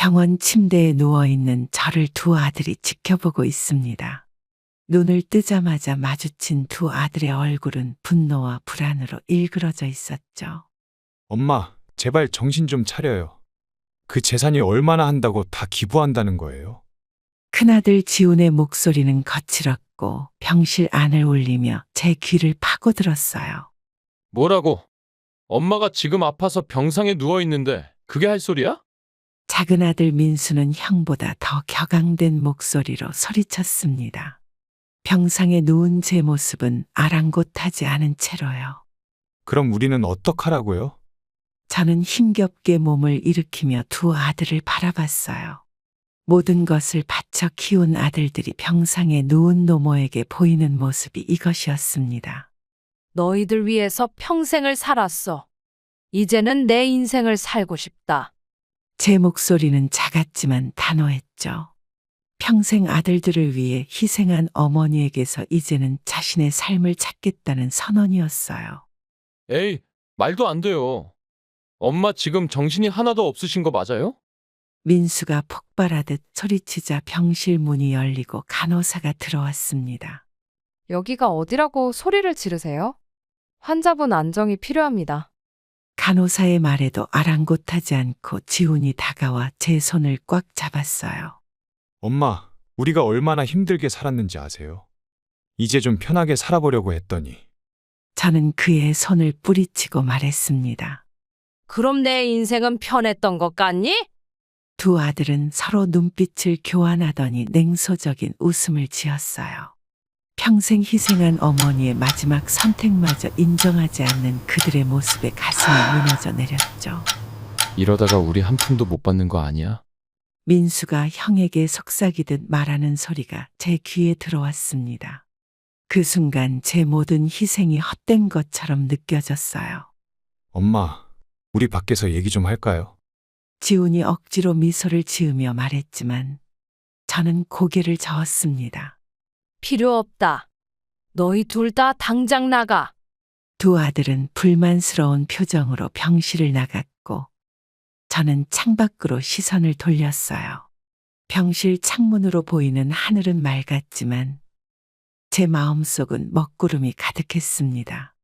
병원 침대에 누워있는 저를 두 아들이 지켜보고 있습니다. 눈을 뜨자마자 마주친 두 아들의 얼굴은 분노와 불안으로 일그러져 있었죠. 엄마, 제발 정신 좀 차려요. 그 재산이 얼마나 한다고 다 기부한다는 거예요? 큰아들 지훈의 목소리는 거칠었고 병실 안을 울리며 제 귀를 파고들었어요. 뭐라고? 엄마가 지금 아파서 병상에 누워 있는데 그게 할 소리야? 작은 아들 민수는 형보다 더 격앙된 목소리로 소리쳤습니다. 병상에 누운 제 모습은 아랑곳하지 않은 채로요. 그럼 우리는 어떡하라고요? 저는 힘겹게 몸을 일으키며 두 아들을 바라봤어요. 모든 것을 바쳐 키운 아들들이 병상에 누운 노모에게 보이는 모습이 이것이었습니다. 너희들 위해서 평생을 살았어. 이제는 내 인생을 살고 싶다. 제 목소리는 작았지만 단호했죠. 평생 아들들을 위해 희생한 어머니에게서 이제는 자신의 삶을 찾겠다는 선언이었어요. 에이, 말도 안 돼요. 엄마 지금 정신이 하나도 없으신 거 맞아요? 민수가 폭발하듯 소리치자 병실 문이 열리고 간호사가 들어왔습니다. 여기가 어디라고 소리를 지르세요? 환자분 안정이 필요합니다. 간호사의 말에도 아랑곳하지 않고 지훈이 다가와 제 손을 꽉 잡았어요. 엄마, 우리가 얼마나 힘들게 살았는지 아세요? 이제 좀 편하게 살아보려고 했더니. 저는 그의 손을 뿌리치고 말했습니다. 그럼 내 인생은 편했던 것 같니? 두 아들은 서로 눈빛을 교환하더니 냉소적인 웃음을 지었어요. 평생 희생한 어머니의 마지막 선택마저 인정하지 않는 그들의 모습에 가슴이 무너져 내렸죠. 이러다가 우리 한 푼도 못 받는 거 아니야? 민수가 형에게 속삭이듯 말하는 소리가 제 귀에 들어왔습니다. 그 순간 제 모든 희생이 헛된 것처럼 느껴졌어요. 엄마, 우리 밖에서 얘기 좀 할까요? 지훈이 억지로 미소를 지으며 말했지만 저는 고개를 저었습니다. 필요 없다. 너희 둘 다 당장 나가. 두 아들은 불만스러운 표정으로 병실을 나갔고 저는 창밖으로 시선을 돌렸어요. 병실 창문으로 보이는 하늘은 맑았지만 제 마음속은 먹구름이 가득했습니다.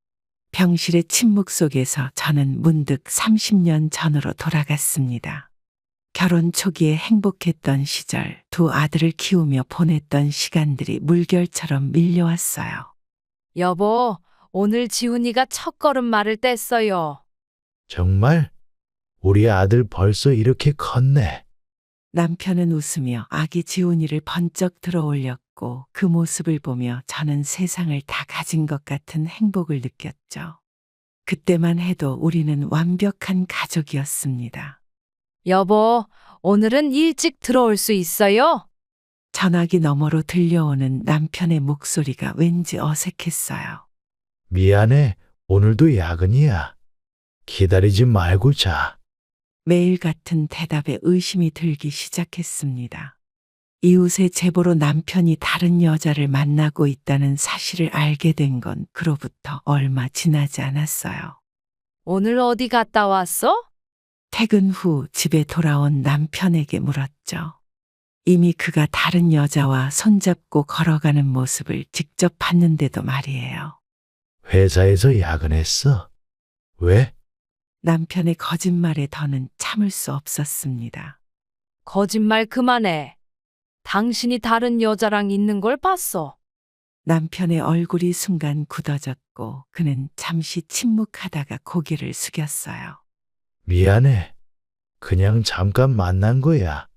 병실의 침묵 속에서 저는 문득 30년 전으로 돌아갔습니다. 결혼 초기에 행복했던 시절, 두 아들을 키우며 보냈던 시간들이 물결처럼 밀려왔어요. 여보, 오늘 지훈이가 첫걸음 말을 뗐어요. 정말? 우리 아들 벌써 이렇게 컸네. 남편은 웃으며 아기 지훈이를 번쩍 들어 올렸고 그 모습을 보며 저는 세상을 다 가진 것 같은 행복을 느꼈죠. 그때만 해도 우리는 완벽한 가족이었습니다. 여보, 오늘은 일찍 들어올 수 있어요? 전화기 너머로 들려오는 남편의 목소리가 왠지 어색했어요. 미안해. 오늘도 야근이야. 기다리지 말고 자. 매일 같은 대답에 의심이 들기 시작했습니다. 이웃의 제보로 남편이 다른 여자를 만나고 있다는 사실을 알게 된 건 그로부터 얼마 지나지 않았어요. 오늘 어디 갔다 왔어? 퇴근 후 집에 돌아온 남편에게 물었죠. 이미 그가 다른 여자와 손잡고 걸어가는 모습을 직접 봤는데도 말이에요. 회사에서 야근했어. 왜? 남편의 거짓말에 더는 참을 수 없었습니다. 거짓말 그만해. 당신이 다른 여자랑 있는 걸 봤어. 남편의 얼굴이 순간 굳어졌고 그는 잠시 침묵하다가 고개를 숙였어요. 미안해. 그냥 잠깐 만난 거야.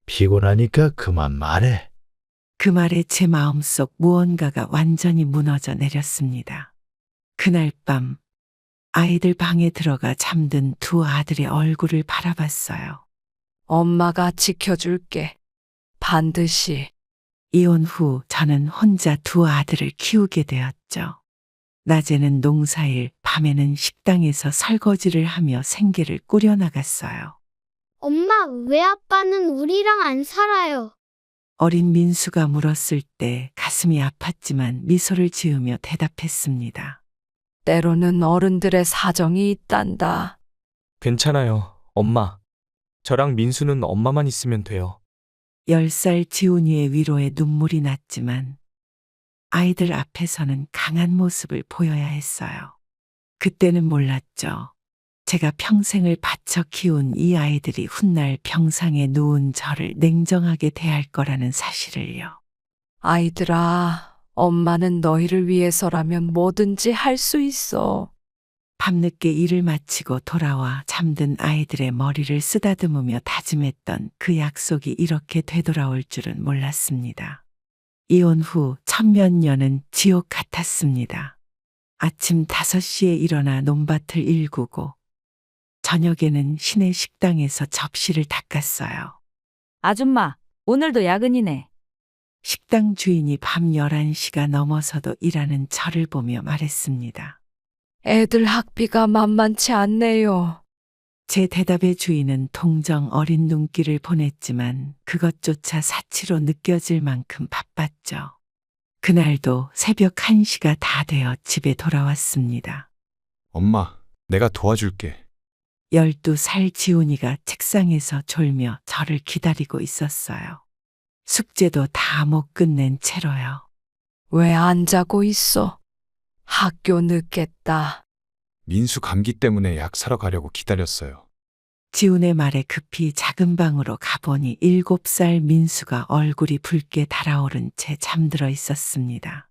피곤하니까 그만 말해. 그 말에 제 마음속 무언가가 완전히 무너져 내렸습니다. 그날 밤 아이들 방에 들어가 잠든 두 아들의 얼굴을 바라봤어요. 엄마가 지켜줄게. 반드시. 이혼 후 저는 혼자 두 아들을 키우게 되었죠. 낮에는 농사일, 밤에는 식당에서 설거지를 하며 생계를 꾸려나갔어요. 엄마, 왜 아빠는 우리랑 안 살아요? 어린 민수가 물었을 때 가슴이 아팠지만 미소를 지으며 대답했습니다. 때로는 어른들의 사정이 있단다. 괜찮아요, 엄마. 저랑 민수는 엄마만 있으면 돼요. 10살 지훈이의 위로에 눈물이 났지만 아이들 앞에서는 강한 모습을 보여야 했어요. 그때는 몰랐죠. 제가 평생을 바쳐 키운 이 아이들이 훗날 병상에 누운 저를 냉정하게 대할 거라는 사실을요. 아이들아, 엄마는 너희를 위해서라면 뭐든지 할 수 있어. 밤늦게 일을 마치고 돌아와 잠든 아이들의 머리를 쓰다듬으며 다짐했던 그 약속이 이렇게 되돌아올 줄은 몰랐습니다. 이혼 후 천몇 년은 지옥 같았습니다. 아침 5시에 일어나 논밭을 일구고 저녁에는 시내 식당에서 접시를 닦았어요. 아줌마, 오늘도 야근이네. 식당 주인이 밤 11시가 넘어서도 일하는 저를 보며 말했습니다. 애들 학비가 만만치 않네요. 제 대답에 주인은 동정 어린 눈길을 보냈지만 그것조차 사치로 느껴질 만큼 바빴죠. 그날도 새벽 1시가 다 되어 집에 돌아왔습니다. 엄마, 내가 도와줄게. 12살 지훈이가 책상에서 졸며 저를 기다리고 있었어요. 숙제도 다 못 끝낸 채로요. 왜 안 자고 있어? 학교 늦겠다. 민수 감기 때문에 약 사러 가려고 기다렸어요. 지훈의 말에 급히 작은 방으로 가보니 7살 민수가 얼굴이 붉게 달아오른 채 잠들어 있었습니다.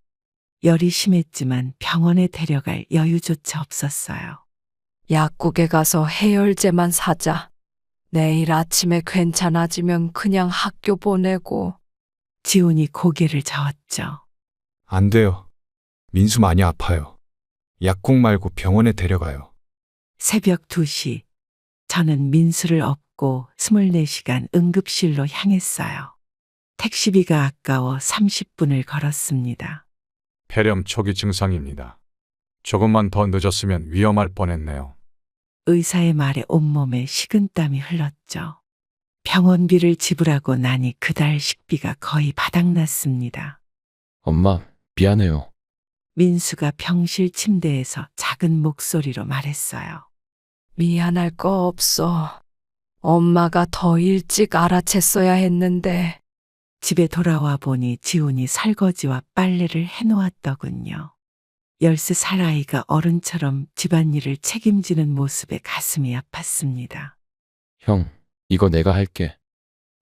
열이 심했지만 병원에 데려갈 여유조차 없었어요. 약국에 가서 해열제만 사자. 내일 아침에 괜찮아지면 그냥 학교 보내고. 지훈이 고개를 저었죠. 안 돼요. 민수 많이 아파요. 약국 말고 병원에 데려가요. 새벽 2시, 저는 민수를 업고 24시간 응급실로 향했어요. 택시비가 아까워 30분을 걸었습니다. 폐렴 초기 증상입니다. 조금만 더 늦었으면 위험할 뻔했네요. 의사의 말에 온몸에 식은땀이 흘렀죠. 병원비를 지불하고 나니 그달 식비가 거의 바닥났습니다. 엄마, 미안해요. 민수가 병실 침대에서 작은 목소리로 말했어요. 미안할 거 없어. 엄마가 더 일찍 알아챘어야 했는데. 집에 돌아와 보니 지훈이 설거지와 빨래를 해놓았더군요. 10살 아이가 어른처럼 집안일을 책임지는 모습에 가슴이 아팠습니다. 형, 이거 내가 할게.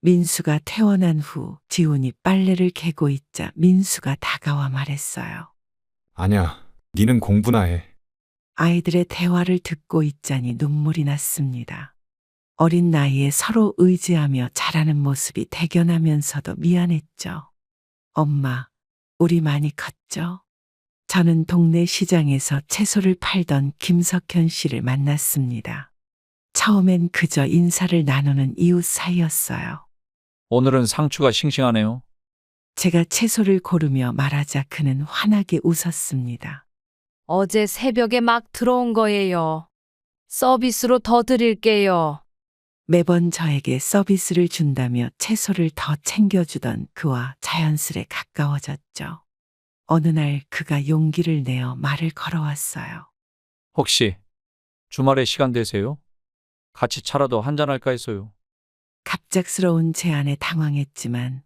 민수가 퇴원한 후 지훈이 빨래를 개고 있자 민수가 다가와 말했어요. 아냐, 니는 공부나 해. 아이들의 대화를 듣고 있자니 눈물이 났습니다. 어린 나이에 서로 의지하며 자라는 모습이 대견하면서도 미안했죠. 엄마, 우리 많이 컸죠? 저는 동네 시장에서 채소를 팔던 김석현 씨를 만났습니다. 처음엔 그저 인사를 나누는 이웃 사이였어요. 오늘은 상추가 싱싱하네요. 제가 채소를 고르며 말하자 그는 환하게 웃었습니다. 어제 새벽에 막 들어온 거예요. 서비스로 더 드릴게요. 매번 저에게 서비스를 준다며 채소를 더 챙겨주던 그와 자연스레 가까워졌죠. 어느 날 그가 용기를 내어 말을 걸어왔어요. 혹시 주말에 시간 되세요? 같이 차라도 한잔할까 했어요. 갑작스러운 제안에 당황했지만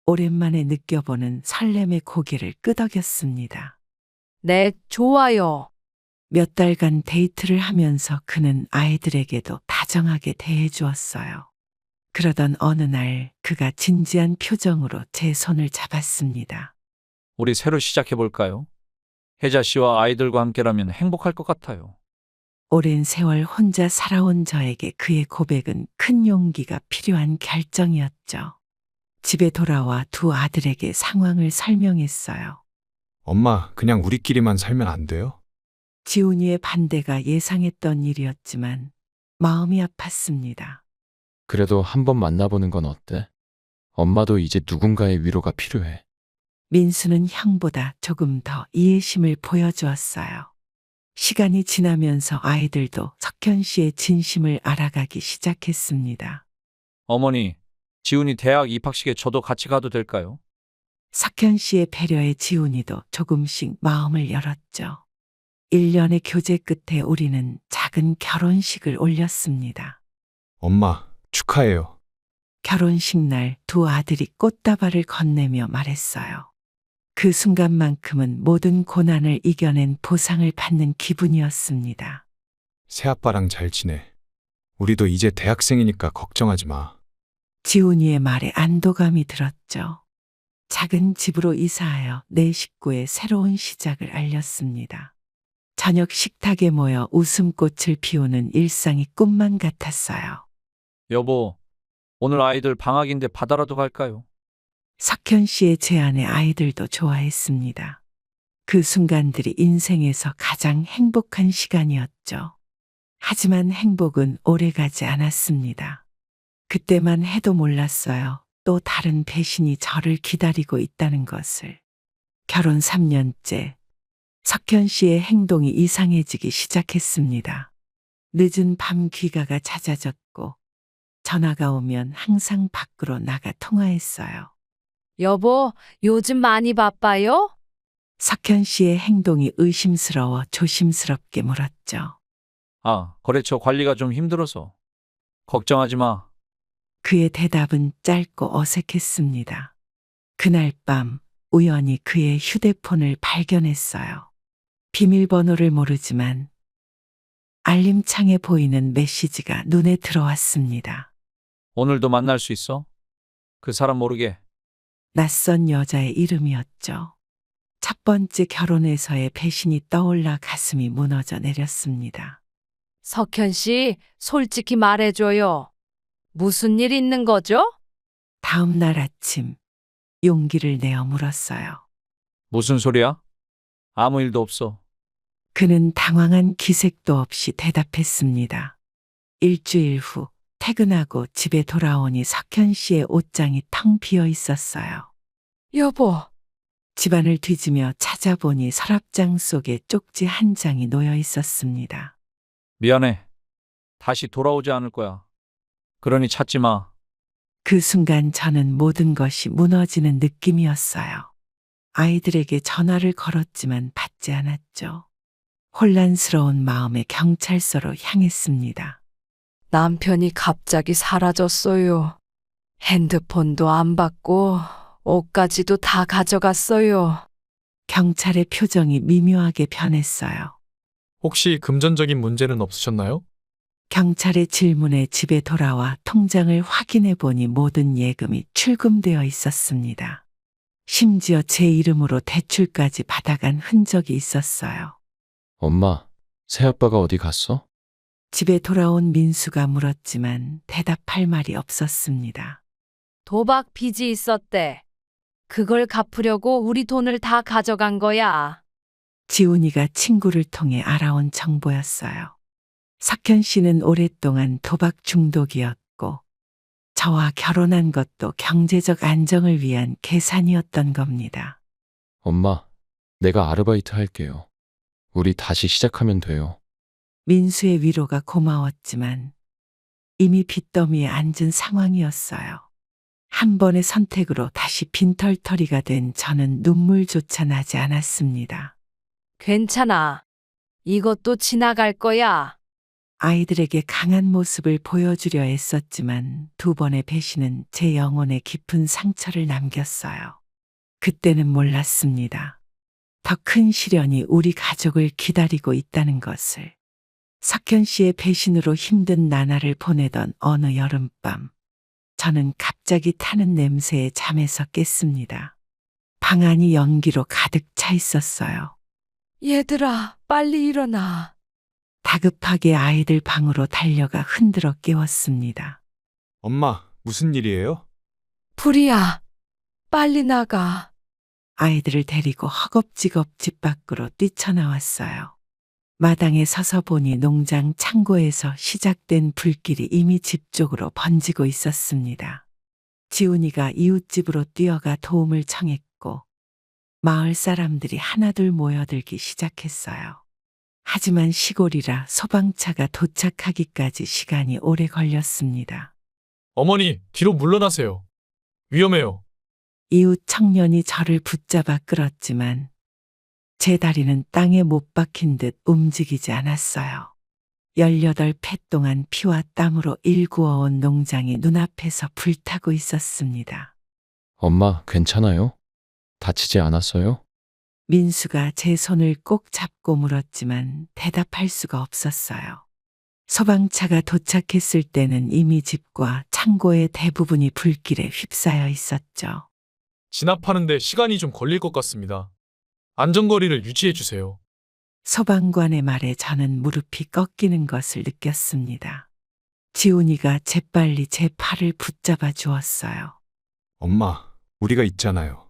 오랜만에 느껴보는 설렘의 고개를 끄덕였습니다. 네, 좋아요. 몇 달간 데이트를 하면서 그는 아이들에게도 다정하게 대해주었어요. 그러던 어느 날 그가 진지한 표정으로 제 손을 잡았습니다. 우리 새로 시작해볼까요? 혜자 씨와 아이들과 함께라면 행복할 것 같아요. 오랜 세월 혼자 살아온 저에게 그의 고백은 큰 용기가 필요한 결정이었죠. 집에 돌아와 두 아들에게 상황을 설명했어요. 엄마, 그냥 우리끼리만 살면 안 돼요? 지훈이의 반대가 예상했던 일이었지만 마음이 아팠습니다. 그래도 한번 만나보는 건 어때? 엄마도 이제 누군가의 위로가 필요해. 민수는 형보다 조금 더 이해심을 보여주었어요. 시간이 지나면서 아이들도 석현 씨의 진심을 알아가기 시작했습니다. 어머니, 지훈이 대학 입학식에 저도 같이 가도 될까요? 석현 씨의 배려에 지훈이도 조금씩 마음을 열었죠. 1년의 교제 끝에 우리는 작은 결혼식을 올렸습니다. 엄마, 축하해요. 결혼식 날 두 아들이 꽃다발을 건네며 말했어요. 그 순간만큼은 모든 고난을 이겨낸 보상을 받는 기분이었습니다. 새아빠랑 잘 지내. 우리도 이제 대학생이니까 걱정하지 마. 지훈이의 말에 안도감이 들었죠. 작은 집으로 이사하여 내 식구의 새로운 시작을 알렸습니다. 저녁 식탁에 모여 웃음꽃을 피우는 일상이 꿈만 같았어요. 여보, 오늘 아이들 방학인데 바다라도 갈까요? 석현 씨의 제안에 아이들도 좋아했습니다. 그 순간들이 인생에서 가장 행복한 시간이었죠. 하지만 행복은 오래가지 않았습니다. 그때만 해도 몰랐어요. 또 다른 배신이 저를 기다리고 있다는 것을. 결혼 3년째, 석현 씨의 행동이 이상해지기 시작했습니다. 늦은 밤 귀가가 잦아졌고 전화가 오면 항상 밖으로 나가 통화했어요. 여보, 요즘 많이 바빠요? 석현 씨의 행동이 의심스러워 조심스럽게 물었죠. 아, 거래처 관리가 좀 힘들어서. 걱정하지 마. 그의 대답은 짧고 어색했습니다. 그날 밤 우연히 그의 휴대폰을 발견했어요. 비밀번호를 모르지만 알림창에 보이는 메시지가 눈에 들어왔습니다. 오늘도 만날 수 있어? 그 사람 모르게. 낯선 여자의 이름이었죠. 첫 번째 결혼에서의 배신이 떠올라 가슴이 무너져 내렸습니다. 석현 씨, 솔직히 말해줘요. 무슨 일 있는 거죠? 다음 날 아침 용기를 내어 물었어요. 무슨 소리야? 아무 일도 없어. 그는 당황한 기색도 없이 대답했습니다. 일주일 후 퇴근하고 집에 돌아오니 석현 씨의 옷장이 텅 비어 있었어요. 여보, 집안을 뒤지며 찾아보니 서랍장 속에 쪽지 한 장이 놓여 있었습니다. 미안해. 다시 돌아오지 않을 거야. 그러니 찾지 마. 그 순간 저는 모든 것이 무너지는 느낌이었어요. 아이들에게 전화를 걸었지만 받지 않았죠. 혼란스러운 마음에 경찰서로 향했습니다. 남편이 갑자기 사라졌어요. 핸드폰도 안 받고 옷까지도 다 가져갔어요. 경찰의 표정이 미묘하게 변했어요. 혹시 금전적인 문제는 없으셨나요? 경찰의 질문에 집에 돌아와 통장을 확인해 보니 모든 예금이 출금되어 있었습니다. 심지어 제 이름으로 대출까지 받아간 흔적이 있었어요. 엄마, 새아빠가 어디 갔어? 집에 돌아온 민수가 물었지만 대답할 말이 없었습니다. 도박 빚이 있었대. 그걸 갚으려고 우리 돈을 다 가져간 거야. 지훈이가 친구를 통해 알아온 정보였어요. 석현 씨는 오랫동안 도박 중독이었고 저와 결혼한 것도 경제적 안정을 위한 계산이었던 겁니다. 엄마, 내가 아르바이트 할게요. 우리 다시 시작하면 돼요. 민수의 위로가 고마웠지만 이미 빚더미에 앉은 상황이었어요. 한 번의 선택으로 다시 빈털터리가 된 저는 눈물조차 나지 않았습니다. 괜찮아. 이것도 지나갈 거야. 아이들에게 강한 모습을 보여주려 애썼지만 두 번의 배신은 제 영혼에 깊은 상처를 남겼어요. 그때는 몰랐습니다. 더 큰 시련이 우리 가족을 기다리고 있다는 것을. 석현 씨의 배신으로 힘든 나날을 보내던 어느 여름밤, 저는 갑자기 타는 냄새에 잠에서 깼습니다. 방 안이 연기로 가득 차 있었어요. 얘들아, 빨리 일어나. 다급하게 아이들 방으로 달려가 흔들어 깨웠습니다. 엄마, 무슨 일이에요? 불이야. 빨리 나가. 아이들을 데리고 허겁지겁 집 밖으로 뛰쳐나왔어요. 마당에 서서 보니 농장 창고에서 시작된 불길이 이미 집 쪽으로 번지고 있었습니다. 지훈이가 이웃집으로 뛰어가 도움을 청했고 마을 사람들이 하나둘 모여들기 시작했어요. 하지만 시골이라 소방차가 도착하기까지 시간이 오래 걸렸습니다. 어머니, 뒤로 물러나세요. 위험해요. 이웃 청년이 저를 붙잡아 끌었지만 제 다리는 땅에 못 박힌 듯 움직이지 않았어요. 18팻 동안 피와 땀으로 일구어온 농장이 눈앞에서 불타고 있었습니다. 엄마, 괜찮아요? 다치지 않았어요? 민수가 제 손을 꼭 잡고 물었지만 대답할 수가 없었어요. 소방차가 도착했을 때는 이미 집과 창고의 대부분이 불길에 휩싸여 있었죠. 진압하는데 시간이 좀 걸릴 것 같습니다. 안전거리를 유지해 주세요. 소방관의 말에 저는 무릎이 꺾이는 것을 느꼈습니다. 지훈이가 재빨리 제 팔을 붙잡아 주었어요. 엄마, 우리가 있잖아요.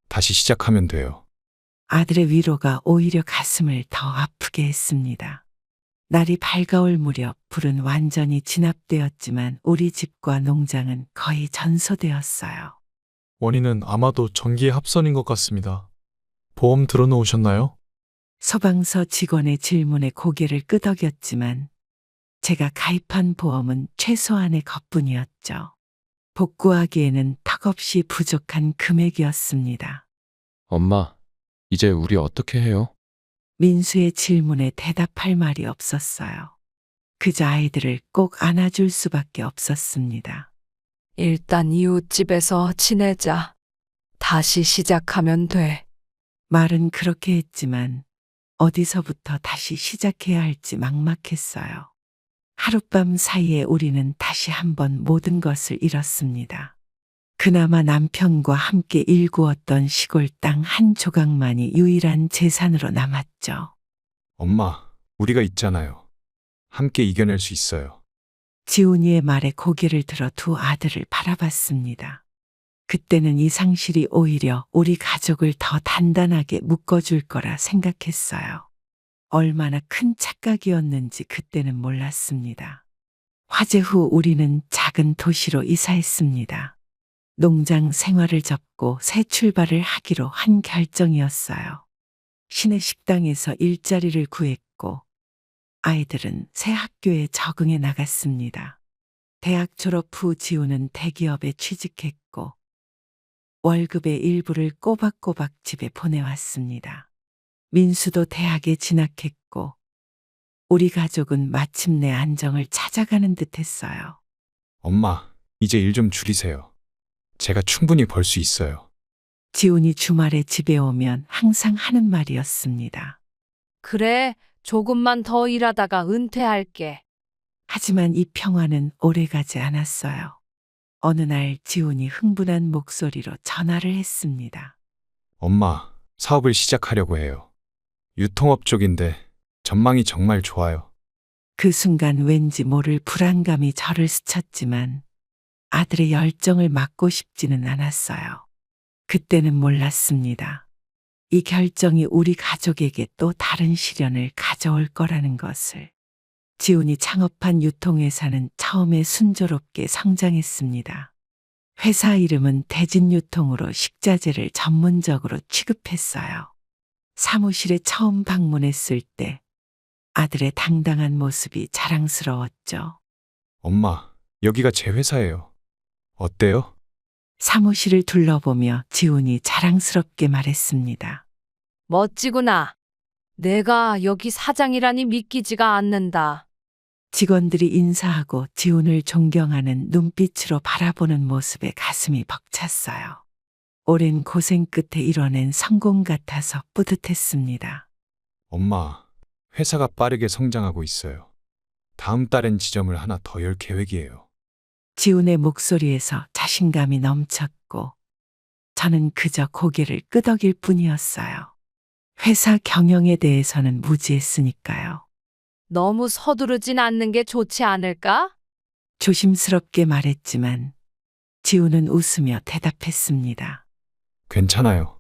다시 시작하면 돼요. 아들의 위로가 오히려 가슴을 더 아프게 했습니다. 날이 밝아올 무렵 불은 완전히 진압되었지만 우리 집과 농장은 거의 전소되었어요. 원인은 아마도 전기의 합선인 것 같습니다. 보험 들어놓으셨나요? 소방서 직원의 질문에 고개를 끄덕였지만 제가 가입한 보험은 최소한의 것뿐이었죠. 복구하기에는 턱없이 부족한 금액이었습니다. 엄마, 이제 우리 어떻게 해요? 민수의 질문에 대답할 말이 없었어요. 그저 아이들을 꼭 안아줄 수밖에 없었습니다. 일단 이웃집에서 지내자. 다시 시작하면 돼. 말은 그렇게 했지만 어디서부터 다시 시작해야 할지 막막했어요. 하룻밤 사이에 우리는 다시 한번 모든 것을 잃었습니다. 그나마 남편과 함께 일구었던 시골 땅 한 조각만이 유일한 재산으로 남았죠. 엄마, 우리가 있잖아요. 함께 이겨낼 수 있어요. 지훈이의 말에 고개를 들어 두 아들을 바라봤습니다. 그때는 이 상실이 오히려 우리 가족을 더 단단하게 묶어줄 거라 생각했어요. 얼마나 큰 착각이었는지 그때는 몰랐습니다. 화재 후 우리는 작은 도시로 이사했습니다. 농장 생활을 접고 새 출발을 하기로 한 결정이었어요. 시내 식당에서 일자리를 구했고 아이들은 새 학교에 적응해 나갔습니다. 대학 졸업 후 지우는 대기업에 취직했고 월급의 일부를 꼬박꼬박 집에 보내왔습니다. 민수도 대학에 진학했고 우리 가족은 마침내 안정을 찾아가는 듯했어요. 엄마, 이제 일 좀 줄이세요. 제가 충분히 벌 수 있어요. 지훈이 주말에 집에 오면 항상 하는 말이었습니다. 그래, 조금만 더 일하다가 은퇴할게. 하지만 이 평화는 오래가지 않았어요. 어느 날 지훈이 흥분한 목소리로 전화를 했습니다. 엄마, 사업을 시작하려고 해요. 유통업 쪽인데 전망이 정말 좋아요. 그 순간 왠지 모를 불안감이 저를 스쳤지만 아들의 열정을 막고 싶지는 않았어요. 그때는 몰랐습니다. 이 결정이 우리 가족에게 또 다른 시련을 가져올 거라는 것을. 지훈이 창업한 유통회사는 처음에 순조롭게 성장했습니다. 회사 이름은 대진유통으로 식자재를 전문적으로 취급했어요. 사무실에 처음 방문했을 때 아들의 당당한 모습이 자랑스러웠죠. 엄마, 여기가 제 회사예요. 어때요? 사무실을 둘러보며 지훈이 자랑스럽게 말했습니다. 멋지구나. 내가 여기 사장이라니 믿기지가 않는다. 직원들이 인사하고 지훈을 존경하는 눈빛으로 바라보는 모습에 가슴이 벅찼어요. 오랜 고생 끝에 이뤄낸 성공 같아서 뿌듯했습니다. 엄마, 회사가 빠르게 성장하고 있어요. 다음 달엔 지점을 하나 더 열 계획이에요. 지훈의 목소리에서 자신감이 넘쳤고 저는 그저 고개를 끄덕일 뿐이었어요. 회사 경영에 대해서는 무지했으니까요. 너무 서두르진 않는 게 좋지 않을까? 조심스럽게 말했지만 지훈은 웃으며 대답했습니다. 괜찮아요.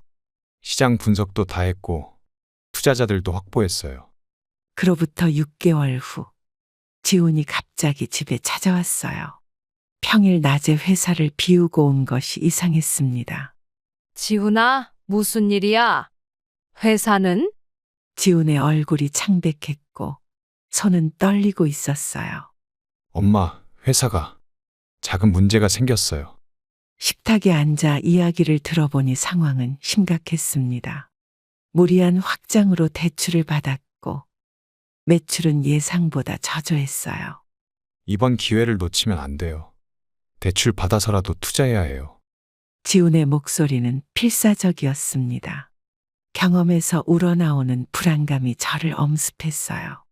시장 분석도 다 했고 투자자들도 확보했어요. 그로부터 6개월 후 지훈이 갑자기 집에 찾아왔어요. 평일 낮에 회사를 비우고 온 것이 이상했습니다. 지훈아, 무슨 일이야? 회사는? 지훈의 얼굴이 창백했고 손은 떨리고 있었어요. 엄마, 회사가 작은 문제가 생겼어요. 식탁에 앉아 이야기를 들어보니 상황은 심각했습니다. 무리한 확장으로 대출을 받았고 매출은 예상보다 저조했어요. 이번 기회를 놓치면 안 돼요. 대출 받아서라도 투자해야 해요. 지훈의 목소리는 필사적이었습니다. 경험에서 우러나오는 불안감이 저를 엄습했어요.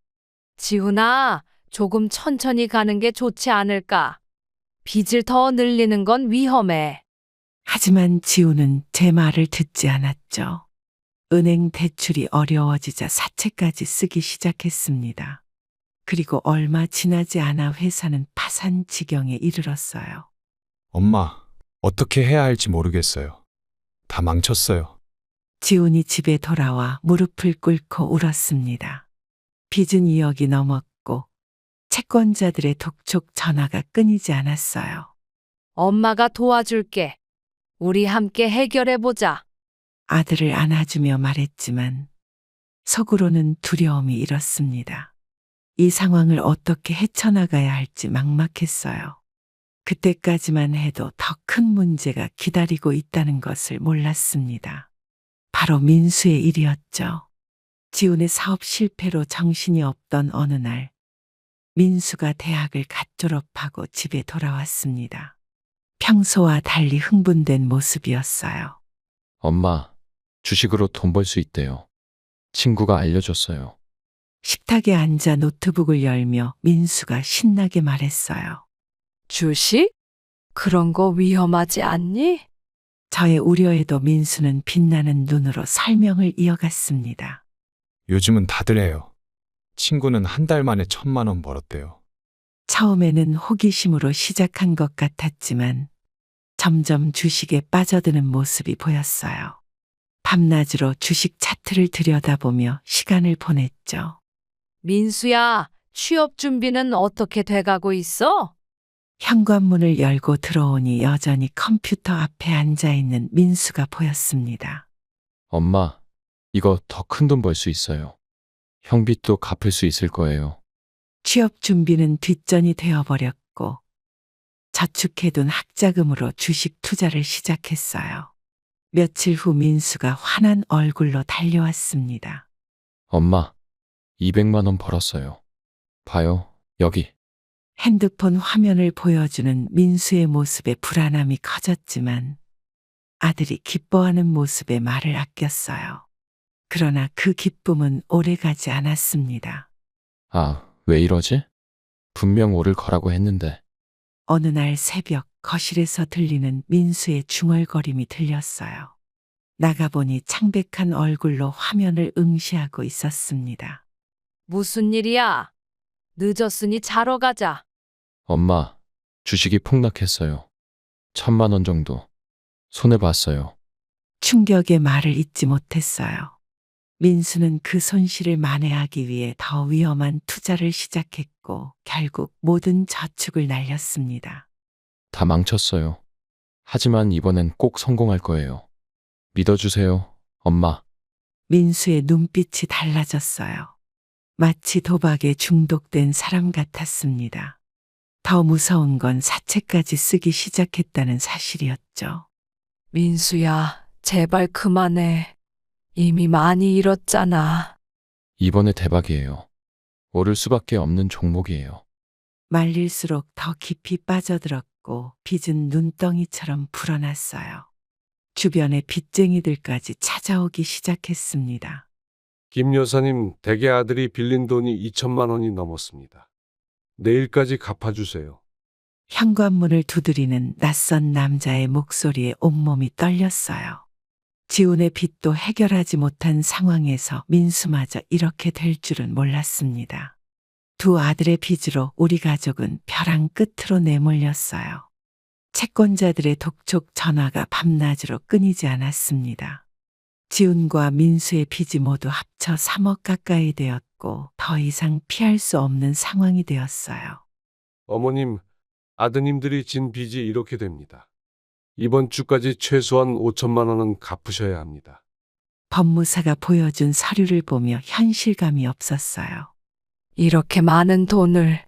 지훈아, 조금 천천히 가는 게 좋지 않을까? 빚을 더 늘리는 건 위험해. 하지만 지훈은 제 말을 듣지 않았죠. 은행 대출이 어려워지자 사채까지 쓰기 시작했습니다. 그리고 얼마 지나지 않아 회사는 파산 지경에 이르렀어요. 엄마, 어떻게 해야 할지 모르겠어요. 다 망쳤어요. 지훈이 집에 돌아와 무릎을 꿇고 울었습니다. 빚은 2억이 넘었고 채권자들의 독촉 전화가 끊이지 않았어요. 엄마가 도와줄게. 우리 함께 해결해보자. 아들을 안아주며 말했지만 속으로는 두려움이 일었습니다. 이 상황을 어떻게 헤쳐나가야 할지 막막했어요. 그때까지만 해도 더 큰 문제가 기다리고 있다는 것을 몰랐습니다. 바로 민수의 일이었죠. 지훈의 사업 실패로 정신이 없던 어느 날, 민수가 대학을 갓 졸업하고 집에 돌아왔습니다. 평소와 달리 흥분된 모습이었어요. 엄마, 주식으로 돈 벌 수 있대요. 친구가 알려줬어요. 식탁에 앉아 노트북을 열며 민수가 신나게 말했어요. 주식? 그런 거 위험하지 않니? 저의 우려에도 민수는 빛나는 눈으로 설명을 이어갔습니다. 요즘은 다들 해요. 친구는 한 달 만에 1,000만 원 벌었대요. 처음에는 호기심으로 시작한 것 같았지만 점점 주식에 빠져드는 모습이 보였어요. 밤낮으로 주식 차트를 들여다보며 시간을 보냈죠. 민수야, 취업 준비는 어떻게 돼가고 있어? 현관문을 열고 들어오니 여전히 컴퓨터 앞에 앉아있는 민수가 보였습니다. 엄마, 이거 더 큰 돈 벌 수 있어요. 형빚도 갚을 수 있을 거예요. 취업 준비는 뒷전이 되어버렸고 저축해둔 학자금으로 주식 투자를 시작했어요. 며칠 후 민수가 환한 얼굴로 달려왔습니다. 엄마, 200만 원 벌었어요. 봐요, 여기. 핸드폰 화면을 보여주는 민수의 모습에 불안함이 커졌지만 아들이 기뻐하는 모습에 말을 아꼈어요. 그러나 그 기쁨은 오래가지 않았습니다. 아, 왜 이러지? 분명 오를 거라고 했는데. 어느 날 새벽 거실에서 들리는 민수의 중얼거림이 들렸어요. 나가보니 창백한 얼굴로 화면을 응시하고 있었습니다. 무슨 일이야? 늦었으니 자러 가자. 엄마, 주식이 폭락했어요. 1,000만 원 정도. 손해봤어요. 충격의 말을 잇지 못했어요. 민수는 그 손실을 만회하기 위해 더 위험한 투자를 시작했고 결국 모든 저축을 날렸습니다. 다 망쳤어요. 하지만 이번엔 꼭 성공할 거예요. 믿어주세요, 엄마. 민수의 눈빛이 달라졌어요. 마치 도박에 중독된 사람 같았습니다. 더 무서운 건 사채까지 쓰기 시작했다는 사실이었죠. 민수야, 제발 그만해. 이미 많이 잃었잖아. 이번에 대박이에요. 오를 수밖에 없는 종목이에요. 말릴수록 더 깊이 빠져들었고 빚은 눈덩이처럼 불어났어요. 주변의 빚쟁이들까지 찾아오기 시작했습니다. 김 여사님, 댁의 아들이 빌린 돈이 2천만 원이 넘었습니다. 내일까지 갚아주세요. 현관문을 두드리는 낯선 남자의 목소리에 온몸이 떨렸어요. 지훈의 빚도 해결하지 못한 상황에서 민수마저 이렇게 될 줄은 몰랐습니다. 두 아들의 빚으로 우리 가족은 벼랑 끝으로 내몰렸어요. 채권자들의 독촉 전화가 밤낮으로 끊이지 않았습니다. 지훈과 민수의 빚이 모두 합쳐 3억 가까이 되었고 더 이상 피할 수 없는 상황이 되었어요. 어머님, 아드님들이 진 빚이 이렇게 됩니다. 이번 주까지 최소한 5천만 원은 갚으셔야 합니다. 법무사가 보여준 서류를 보며 현실감이 없었어요. 이렇게 많은 돈을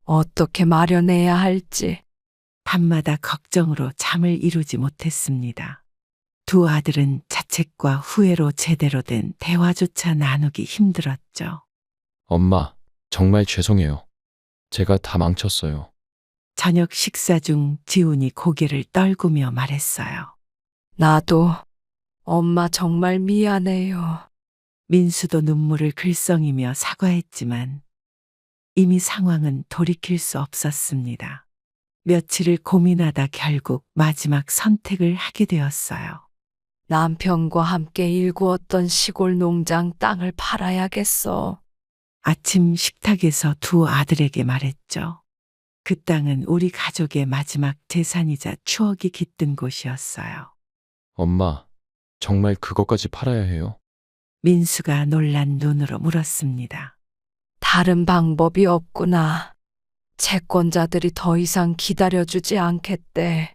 어떻게 마련해야 할지. 밤마다 걱정으로 잠을 이루지 못했습니다. 두 아들은 자책과 후회로 제대로 된 대화조차 나누기 힘들었죠. 엄마, 정말 죄송해요. 제가 다 망쳤어요. 저녁 식사 중 지훈이 고개를 떨구며 말했어요. 나도 엄마 정말 미안해요. 민수도 눈물을 글썽이며 사과했지만 이미 상황은 돌이킬 수 없었습니다. 며칠을 고민하다 결국 마지막 선택을 하게 되었어요. 남편과 함께 일구었던 시골 농장 땅을 팔아야겠어. 아침 식탁에서 두 아들에게 말했죠. 그 땅은 우리 가족의 마지막 재산이자 추억이 깃든 곳이었어요. 엄마, 정말 그것까지 팔아야 해요? 민수가 놀란 눈으로 물었습니다. 다른 방법이 없구나. 채권자들이 더 이상 기다려주지 않겠대.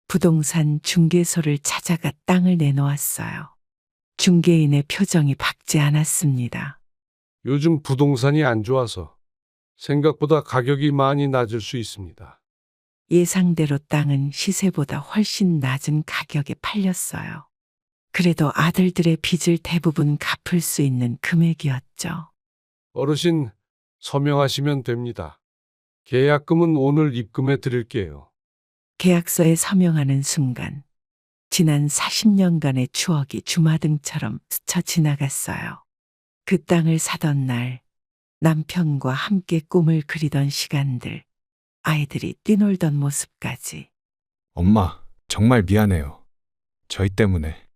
부동산 중개소를 찾아가 땅을 내놓았어요. 중개인의 표정이 밝지 않았습니다. 요즘 부동산이 안 좋아서 생각보다 가격이 많이 낮을 수 있습니다. 예상대로 땅은 시세보다 훨씬 낮은 가격에 팔렸어요. 그래도 아들들의 빚을 대부분 갚을 수 있는 금액이었죠. 어르신, 서명하시면 됩니다. 계약금은 오늘 입금해 드릴게요. 계약서에 서명하는 순간 지난 40년간의 추억이 주마등처럼 스쳐 지나갔어요. 그 땅을 사던 날 남편과 함께 꿈을 그리던 시간들, 아이들이 뛰놀던 모습까지. 엄마, 정말 미안해요. 저희 때문에.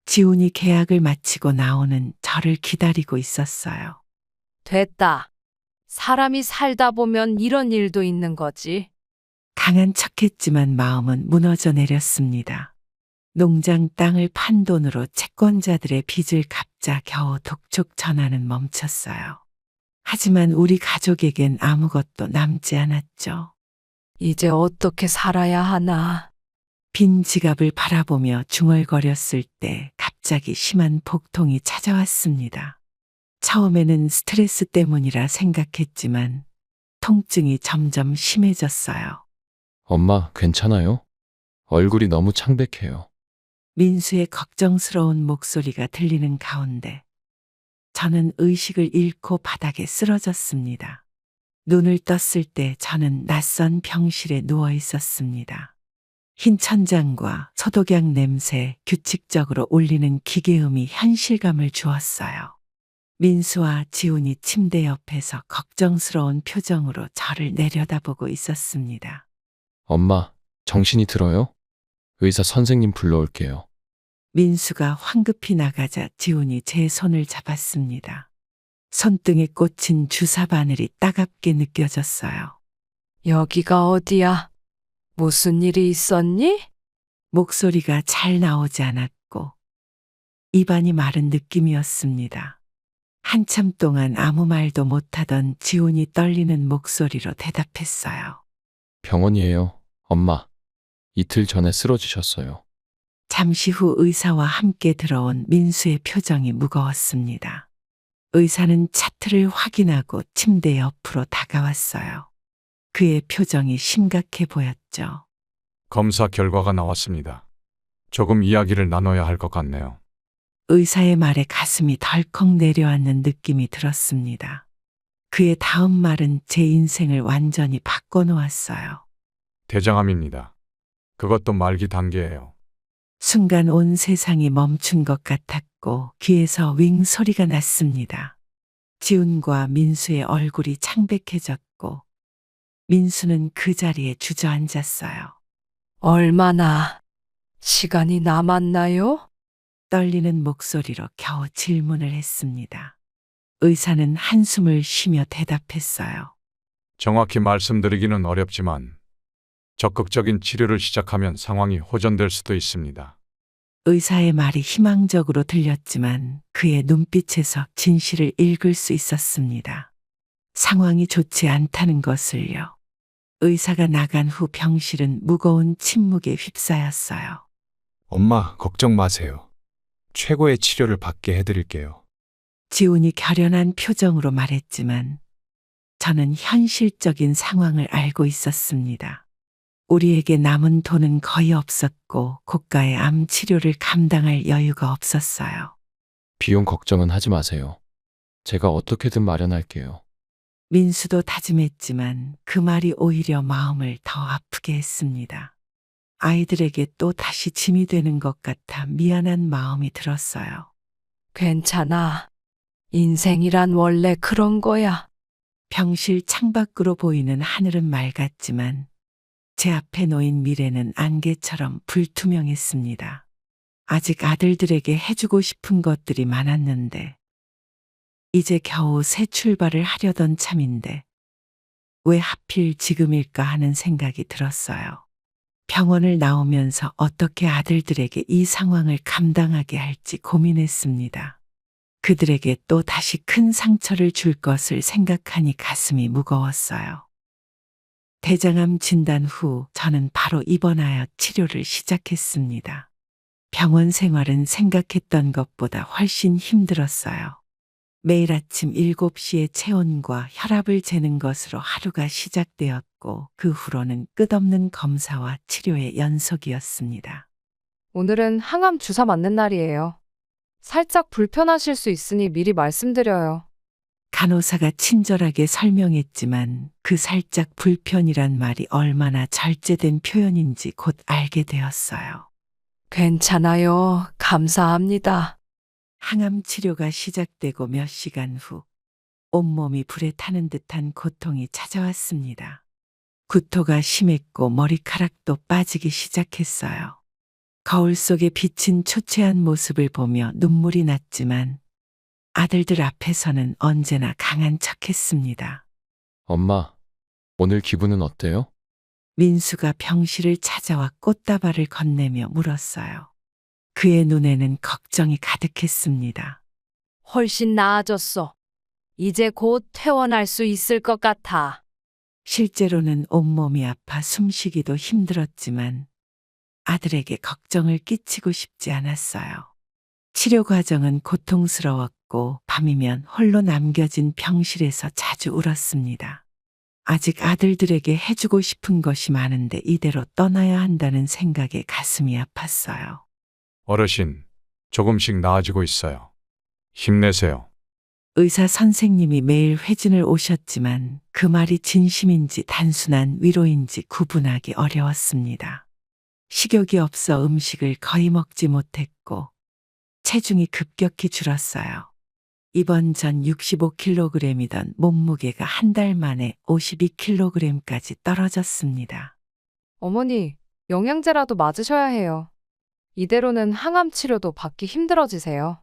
지훈이 계약을 마치고 나오는 저를 기다리고 있었어요. 됐다. 사람이 살다 보면 이런 일도 있는 거지. 강한 척했지만 마음은 무너져 내렸습니다. 농장 땅을 판 돈으로 채권자들의 빚을 갚자 겨우 독촉 전화는 멈췄어요. 하지만 우리 가족에겐 아무것도 남지 않았죠. 이제 어떻게 살아야 하나. 빈 지갑을 바라보며 중얼거렸을 때 갑자기 심한 복통이 찾아왔습니다. 처음에는 스트레스 때문이라 생각했지만 통증이 점점 심해졌어요. 엄마, 괜찮아요? 얼굴이 너무 창백해요. 민수의 걱정스러운 목소리가 들리는 가운데 저는 의식을 잃고 바닥에 쓰러졌습니다. 눈을 떴을 때 저는 낯선 병실에 누워 있었습니다. 흰 천장과 소독약 냄새, 규칙적으로 울리는 기계음이 현실감을 주었어요. 민수와 지훈이 침대 옆에서 걱정스러운 표정으로 저를 내려다보고 있었습니다. 엄마, 정신이 들어요? 의사 선생님 불러올게요. 민수가 황급히 나가자 지훈이 제 손을 잡았습니다. 손등에 꽂힌 주사 바늘이 따갑게 느껴졌어요. 여기가 어디야? 무슨 일이 있었니? 목소리가 잘 나오지 않았고 입안이 마른 느낌이었습니다. 한참 동안 아무 말도 못하던 지훈이 떨리는 목소리로 대답했어요. 병원이에요, 엄마. 이틀 전에 쓰러지셨어요. 잠시 후 의사와 함께 들어온 민수의 표정이 무거웠습니다. 의사는 차트를 확인하고 침대 옆으로 다가왔어요. 그의 표정이 심각해 보였죠. 검사 결과가 나왔습니다. 조금 이야기를 나눠야 할 것 같네요. 의사의 말에 가슴이 덜컥 내려앉는 느낌이 들었습니다. 그의 다음 말은 제 인생을 완전히 바꿔놓았어요. 대장암입니다. 그것도 말기 단계예요. 순간 온 세상이 멈춘 것 같았고 귀에서 윙 소리가 났습니다. 지훈과 민수의 얼굴이 창백해졌고 민수는 그 자리에 주저앉았어요. 얼마나 시간이 남았나요? 떨리는 목소리로 겨우 질문을 했습니다. 의사는 한숨을 쉬며 대답했어요. 정확히 말씀드리기는 어렵지만 적극적인 치료를 시작하면 상황이 호전될 수도 있습니다. 의사의 말이 희망적으로 들렸지만 그의 눈빛에서 진실을 읽을 수 있었습니다. 상황이 좋지 않다는 것을요. 의사가 나간 후 병실은 무거운 침묵에 휩싸였어요. 엄마, 걱정 마세요. 최고의 치료를 받게 해드릴게요. 지훈이 결연한 표정으로 말했지만 저는 현실적인 상황을 알고 있었습니다. 우리에게 남은 돈은 거의 없었고 고가의 암 치료를 감당할 여유가 없었어요. 비용 걱정은 하지 마세요. 제가 어떻게든 마련할게요. 민수도 다짐했지만 그 말이 오히려 마음을 더 아프게 했습니다. 아이들에게 또 다시 짐이 되는 것 같아 미안한 마음이 들었어요. 괜찮아. 인생이란 원래 그런 거야. 병실 창밖으로 보이는 하늘은 맑았지만 제 앞에 놓인 미래는 안개처럼 불투명했습니다. 아직 아들들에게 해주고 싶은 것들이 많았는데 이제 겨우 새 출발을 하려던 참인데 왜 하필 지금일까 하는 생각이 들었어요. 병원을 나오면서 어떻게 아들들에게 이 상황을 감당하게 할지 고민했습니다. 그들에게 또 다시 큰 상처를 줄 것을 생각하니 가슴이 무거웠어요. 대장암 진단 후 저는 바로 입원하여 치료를 시작했습니다. 병원 생활은 생각했던 것보다 훨씬 힘들었어요. 매일 아침 7시에 체온과 혈압을 재는 것으로 하루가 시작되었고 그 후로는 끝없는 검사와 치료의 연속이었습니다. 오늘은 항암 주사 맞는 날이에요. 살짝 불편하실 수 있으니 미리 말씀드려요. 간호사가 친절하게 설명했지만 그 살짝 불편이란 말이 얼마나 절제된 표현인지 곧 알게 되었어요. 괜찮아요. 감사합니다. 항암 치료가 시작되고 몇 시간 후 온몸이 불에 타는 듯한 고통이 찾아왔습니다. 구토가 심했고 머리카락도 빠지기 시작했어요. 거울 속에 비친 초췌한 모습을 보며 눈물이 났지만 아들들 앞에서는 언제나 강한 척했습니다. 엄마, 오늘 기분은 어때요? 민수가 병실을 찾아와 꽃다발을 건네며 물었어요. 그의 눈에는 걱정이 가득했습니다. 훨씬 나아졌어. 이제 곧 퇴원할 수 있을 것 같아. 실제로는 온몸이 아파 숨쉬기도 힘들었지만 아들에게 걱정을 끼치고 싶지 않았어요. 치료 과정은 고통스러웠고 밤이면 홀로 남겨진 병실에서 자주 울었습니다. 아직 아들들에게 해주고 싶은 것이 많은데 이대로 떠나야 한다는 생각에 가슴이 아팠어요. 어르신, 조금씩 나아지고 있어요. 힘내세요. 의사 선생님이 매일 회진을 오셨지만 그 말이 진심인지 단순한 위로인지 구분하기 어려웠습니다. 식욕이 없어 음식을 거의 먹지 못했고 체중이 급격히 줄었어요. 입원 전 65kg이던 몸무게가 한 달 만에 52kg까지 떨어졌습니다. 어머니, 영양제라도 맞으셔야 해요. 이대로는 항암 치료도 받기 힘들어지세요.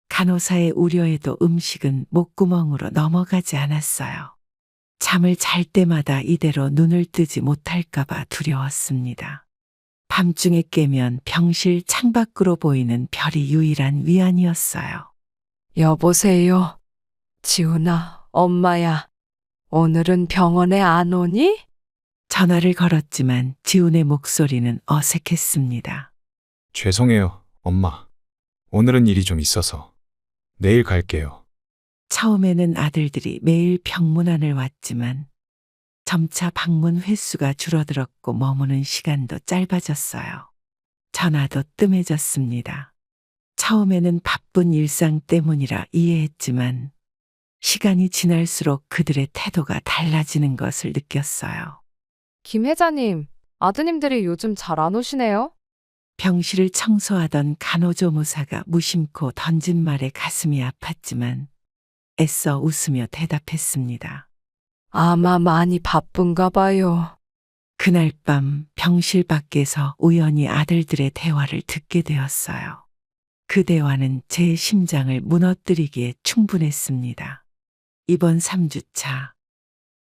간호사의 우려에도 음식은 목구멍으로 넘어가지 않았어요. 잠을 잘 때마다 이대로 눈을 뜨지 못할까봐 두려웠습니다. 밤중에 깨면 병실 창밖으로 보이는 별이 유일한 위안이었어요. 여보세요. 지훈아, 엄마야. 오늘은 병원에 안 오니? 전화를 걸었지만 지훈의 목소리는 어색했습니다. 죄송해요, 엄마. 오늘은 일이 좀 있어서. 내일 갈게요. 처음에는 아들들이 매일 병문안을 왔지만 점차 방문 횟수가 줄어들었고 머무는 시간도 짧아졌어요. 전화도 뜸해졌습니다. 처음에는 바쁜 일상 때문이라 이해했지만 시간이 지날수록 그들의 태도가 달라지는 것을 느꼈어요. 김 회장님, 아드님들이 요즘 잘 안 오시네요? 병실을 청소하던 간호조무사가 무심코 던진 말에 가슴이 아팠지만 애써 웃으며 대답했습니다. 아마 많이 바쁜가 봐요. 그날 밤 병실 밖에서 우연히 아들들의 대화를 듣게 되었어요. 그 대화는 제 심장을 무너뜨리기에 충분했습니다. 이번 3주차,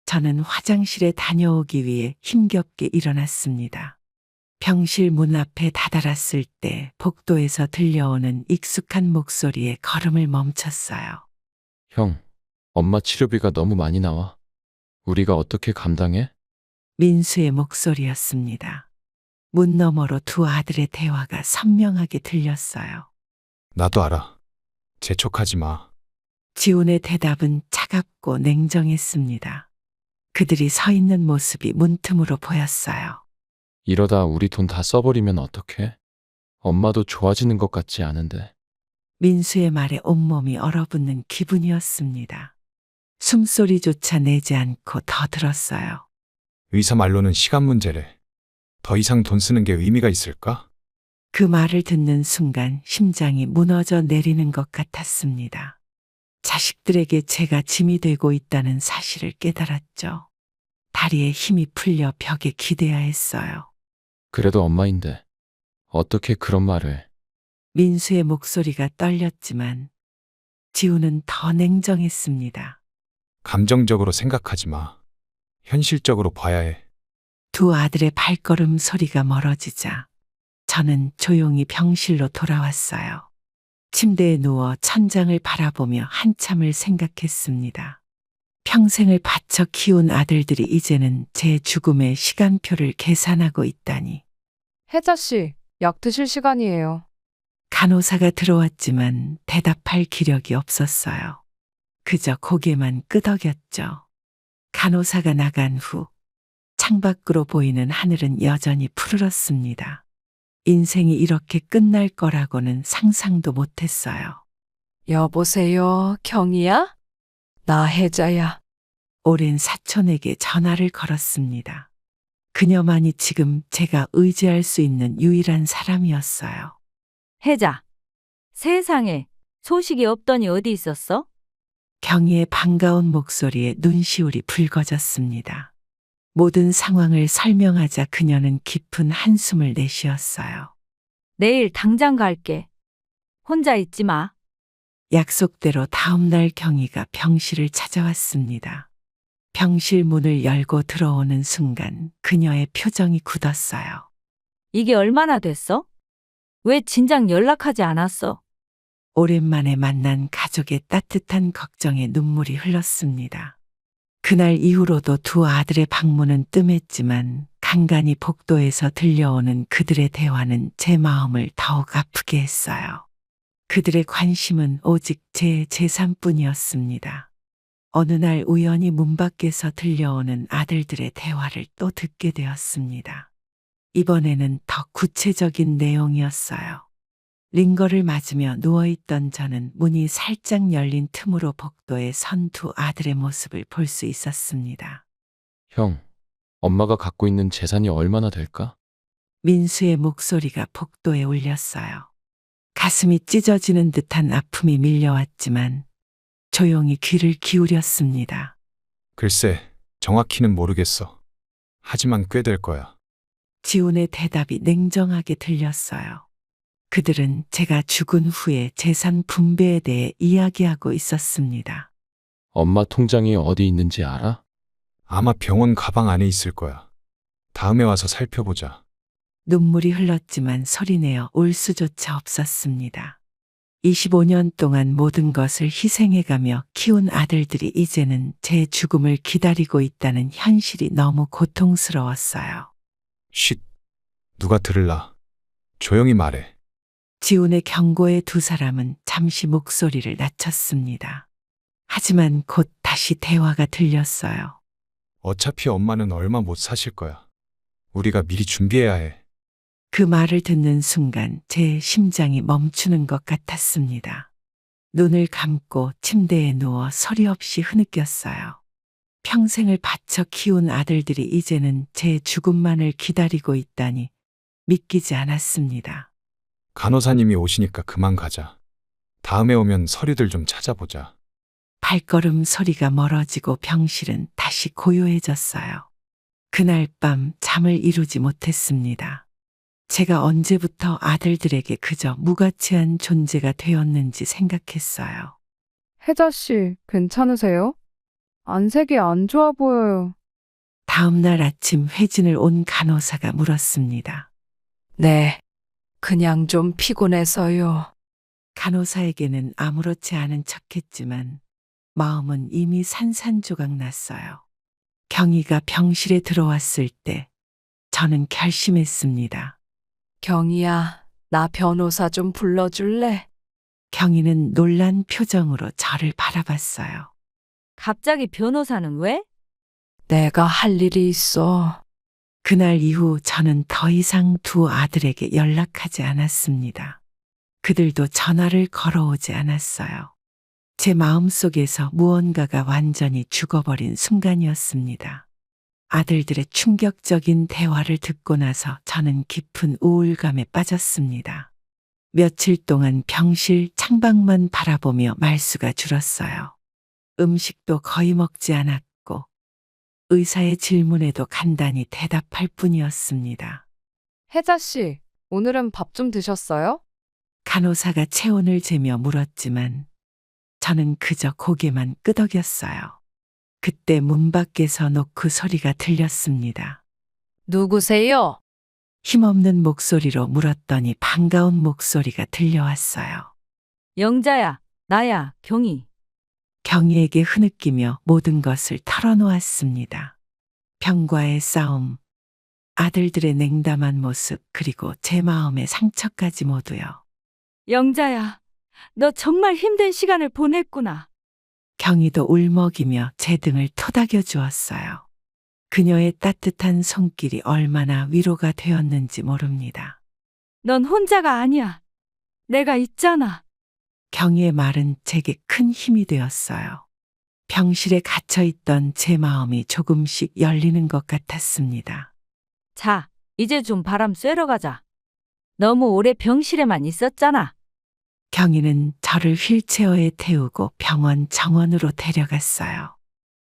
저는 화장실에 다녀오기 위해 힘겹게 일어났습니다. 병실 문 앞에 다다랐을 때 복도에서 들려오는 익숙한 목소리에 걸음을 멈췄어요. 형, 엄마 치료비가 너무 많이 나와. 우리가 어떻게 감당해? 민수의 목소리였습니다. 문 너머로 두 아들의 대화가 선명하게 들렸어요. 나도 알아. 재촉하지 마. 지훈의 대답은 차갑고 냉정했습니다. 그들이 서 있는 모습이 문틈으로 보였어요. 이러다 우리 돈 다 써버리면 어떡해? 엄마도 좋아지는 것 같지 않은데. 민수의 말에 온몸이 얼어붙는 기분이었습니다. 숨소리조차 내지 않고 더 들었어요. 의사 말로는 시간 문제래. 더 이상 돈 쓰는 게 의미가 있을까? 그 말을 듣는 순간 심장이 무너져 내리는 것 같았습니다. 자식들에게 제가 짐이 되고 있다는 사실을 깨달았죠. 다리에 힘이 풀려 벽에 기대야 했어요. 그래도 엄마인데 어떻게 그런 말을. 민수의 목소리가 떨렸지만 지우는 더 냉정했습니다. 감정적으로 생각하지 마. 현실적으로 봐야 해. 두 아들의 발걸음 소리가 멀어지자 저는 조용히 병실로 돌아왔어요. 침대에 누워 천장을 바라보며 한참을 생각했습니다. 평생을 바쳐 키운 아들들이 이제는 제 죽음의 시간표를 계산하고 있다니. 혜자 씨, 약 드실 시간이에요. 간호사가 들어왔지만 대답할 기력이 없었어요. 그저 고개만 끄덕였죠. 간호사가 나간 후 창밖으로 보이는 하늘은 여전히 푸르렀습니다. 인생이 이렇게 끝날 거라고는 상상도 못했어요. 여보세요, 경이야? 나 혜자야. 오랜 사촌에게 전화를 걸었습니다. 그녀만이 지금 제가 의지할 수 있는 유일한 사람이었어요. 혜자. 세상에 소식이 없더니 어디 있었어? 경희의 반가운 목소리에 눈시울이 붉어졌습니다. 모든 상황을 설명하자 그녀는 깊은 한숨을 내쉬었어요. 내일 당장 갈게. 혼자 있지 마. 약속대로 다음날 경희가 병실을 찾아왔습니다. 병실 문을 열고 들어오는 순간 그녀의 표정이 굳었어요. 이게 얼마나 됐어? 왜 진작 연락하지 않았어? 오랜만에 만난 가족의 따뜻한 걱정에 눈물이 흘렀습니다. 그날 이후로도 두 아들의 방문은 뜸했지만 간간히 복도에서 들려오는 그들의 대화는 제 마음을 더욱 아프게 했어요. 그들의 관심은 오직 제 재산뿐이었습니다. 어느 날 우연히 문 밖에서 들려오는 아들들의 대화를 또 듣게 되었습니다. 이번에는 더 구체적인 내용이었어요. 링거를 맞으며 누워있던 저는 문이 살짝 열린 틈으로 복도에 선 두 아들의 모습을 볼 수 있었습니다. 형, 엄마가 갖고 있는 재산이 얼마나 될까? 민수의 목소리가 복도에 울렸어요. 가슴이 찢어지는 듯한 아픔이 밀려왔지만 조용히 귀를 기울였습니다. 글쎄, 정확히는 모르겠어. 하지만 꽤 될 거야. 지훈의 대답이 냉정하게 들렸어요. 그들은 제가 죽은 후에 재산 분배에 대해 이야기하고 있었습니다. 엄마 통장이 어디 있는지 알아? 아마 병원 가방 안에 있을 거야. 다음에 와서 살펴보자. 눈물이 흘렀지만 소리내어 울 수조차 없었습니다. 25년 동안 모든 것을 희생해가며 키운 아들들이 이제는 제 죽음을 기다리고 있다는 현실이 너무 고통스러웠어요. 쉿. 누가 들을라. 조용히 말해. 지훈의 경고에 두 사람은 잠시 목소리를 낮췄습니다. 하지만 곧 다시 대화가 들렸어요. 어차피 엄마는 얼마 못 사실 거야. 우리가 미리 준비해야 해. 그 말을 듣는 순간 제 심장이 멈추는 것 같았습니다. 눈을 감고 침대에 누워 소리 없이 흐느꼈어요. 평생을 바쳐 키운 아들들이 이제는 제 죽음만을 기다리고 있다니 믿기지 않았습니다. 간호사님이 오시니까 그만 가자. 다음에 오면 서류들 좀 찾아보자. 발걸음 소리가 멀어지고 병실은 다시 고요해졌어요. 그날 밤 잠을 이루지 못했습니다. 제가 언제부터 아들들에게 그저 무가치한 존재가 되었는지 생각했어요. 혜자 씨, 괜찮으세요? 안색이 안 좋아 보여요. 다음 날 아침 회진을 온 간호사가 물었습니다. 네, 그냥 좀 피곤해서요. 간호사에게는 아무렇지 않은 척했지만 마음은 이미 산산조각 났어요. 경희가 병실에 들어왔을 때 저는 결심했습니다. 경이야, 나 변호사 좀 불러줄래? 경희는 놀란 표정으로 저를 바라봤어요. 갑자기 변호사는 왜? 내가 할 일이 있어. 그날 이후 저는 더 이상 두 아들에게 연락하지 않았습니다. 그들도 전화를 걸어오지 않았어요. 제 마음속에서 무언가가 완전히 죽어버린 순간이었습니다. 아들들의 충격적인 대화를 듣고 나서 저는 깊은 우울감에 빠졌습니다. 며칠 동안 병실 창밖만 바라보며 말수가 줄었어요. 음식도 거의 먹지 않았고 의사의 질문에도 간단히 대답할 뿐이었습니다. 혜자 씨, 오늘은 밥 좀 드셨어요? 간호사가 체온을 재며 물었지만 저는 그저 고개만 끄덕였어요. 그때 문 밖에서 노크 소리가 들렸습니다. 누구세요? 힘없는 목소리로 물었더니 반가운 목소리가 들려왔어요. 영자야, 나야, 경희. 경희에게 흐느끼며 모든 것을 털어놓았습니다. 병과의 싸움, 아들들의 냉담한 모습, 그리고 제 마음의 상처까지 모두요. 영자야, 너 정말 힘든 시간을 보냈구나. 경희도 울먹이며 제 등을 토닥여 주었어요. 그녀의 따뜻한 손길이 얼마나 위로가 되었는지 모릅니다. 넌 혼자가 아니야. 내가 있잖아. 경희의 말은 제게 큰 힘이 되었어요. 병실에 갇혀있던 제 마음이 조금씩 열리는 것 같았습니다. 자, 이제 좀 바람 쐬러 가자. 너무 오래 병실에만 있었잖아. 경희는 저를 휠체어에 태우고 병원 정원으로 데려갔어요.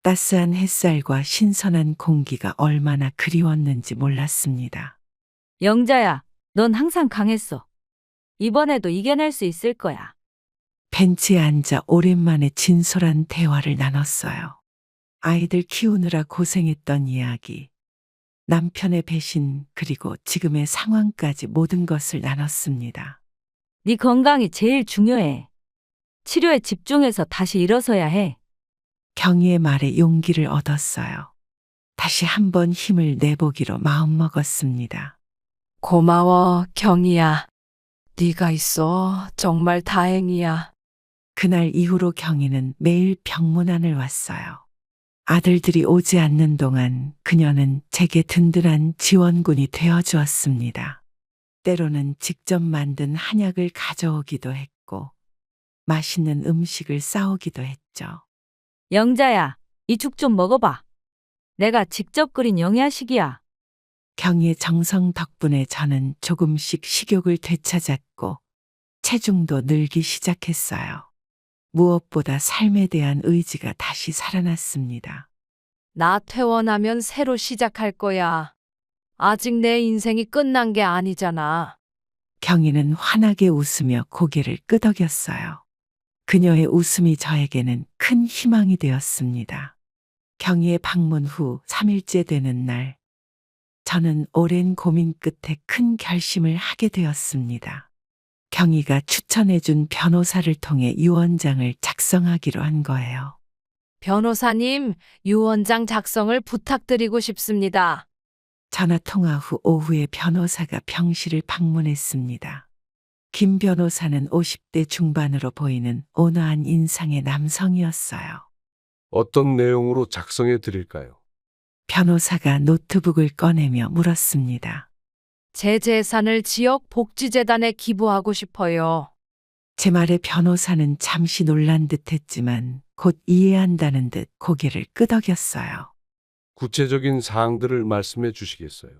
따스한 햇살과 신선한 공기가 얼마나 그리웠는지 몰랐습니다. 영자야, 넌 항상 강했어. 이번에도 이겨낼 수 있을 거야. 벤치에 앉아 오랜만에 진솔한 대화를 나눴어요. 아이들 키우느라 고생했던 이야기, 남편의 배신, 그리고 지금의 상황까지 모든 것을 나눴습니다. 네 건강이 제일 중요해. 치료에 집중해서 다시 일어서야 해. 경희의 말에 용기를 얻었어요. 다시 한번 힘을 내보기로 마음먹었습니다. 고마워, 경희야. 네가 있어. 정말 다행이야. 그날 이후로 경희는 매일 병문안을 왔어요. 아들들이 오지 않는 동안 그녀는 제게 든든한 지원군이 되어주었습니다. 때로는 직접 만든 한약을 가져오기도 했고 맛있는 음식을 싸오기도 했죠. 영자야, 이 죽 좀 먹어봐. 내가 직접 끓인 영양식이야. 경희의 정성 덕분에 저는 조금씩 식욕을 되찾았고 체중도 늘기 시작했어요. 무엇보다 삶에 대한 의지가 다시 살아났습니다. 나 퇴원하면 새로 시작할 거야. 아직 내 인생이 끝난 게 아니잖아. 경희는 환하게 웃으며 고개를 끄덕였어요. 그녀의 웃음이 저에게는 큰 희망이 되었습니다. 경희의 방문 후 3일째 되는 날, 저는 오랜 고민 끝에 큰 결심을 하게 되었습니다. 경희가 추천해준 변호사를 통해 유언장을 작성하기로 한 거예요. 변호사님, 유언장 작성을 부탁드리고 싶습니다. 전화 통화 후 오후에 변호사가 병실을 방문했습니다. 김 변호사는 50대 중반으로 보이는 온화한 인상의 남성이었어요. 어떤 내용으로 작성해 드릴까요? 변호사가 노트북을 꺼내며 물었습니다. 제 재산을 지역 복지재단에 기부하고 싶어요. 제 말에 변호사는 잠시 놀란 듯 했지만 곧 이해한다는 듯 고개를 끄덕였어요. 구체적인 사항들을 말씀해 주시겠어요?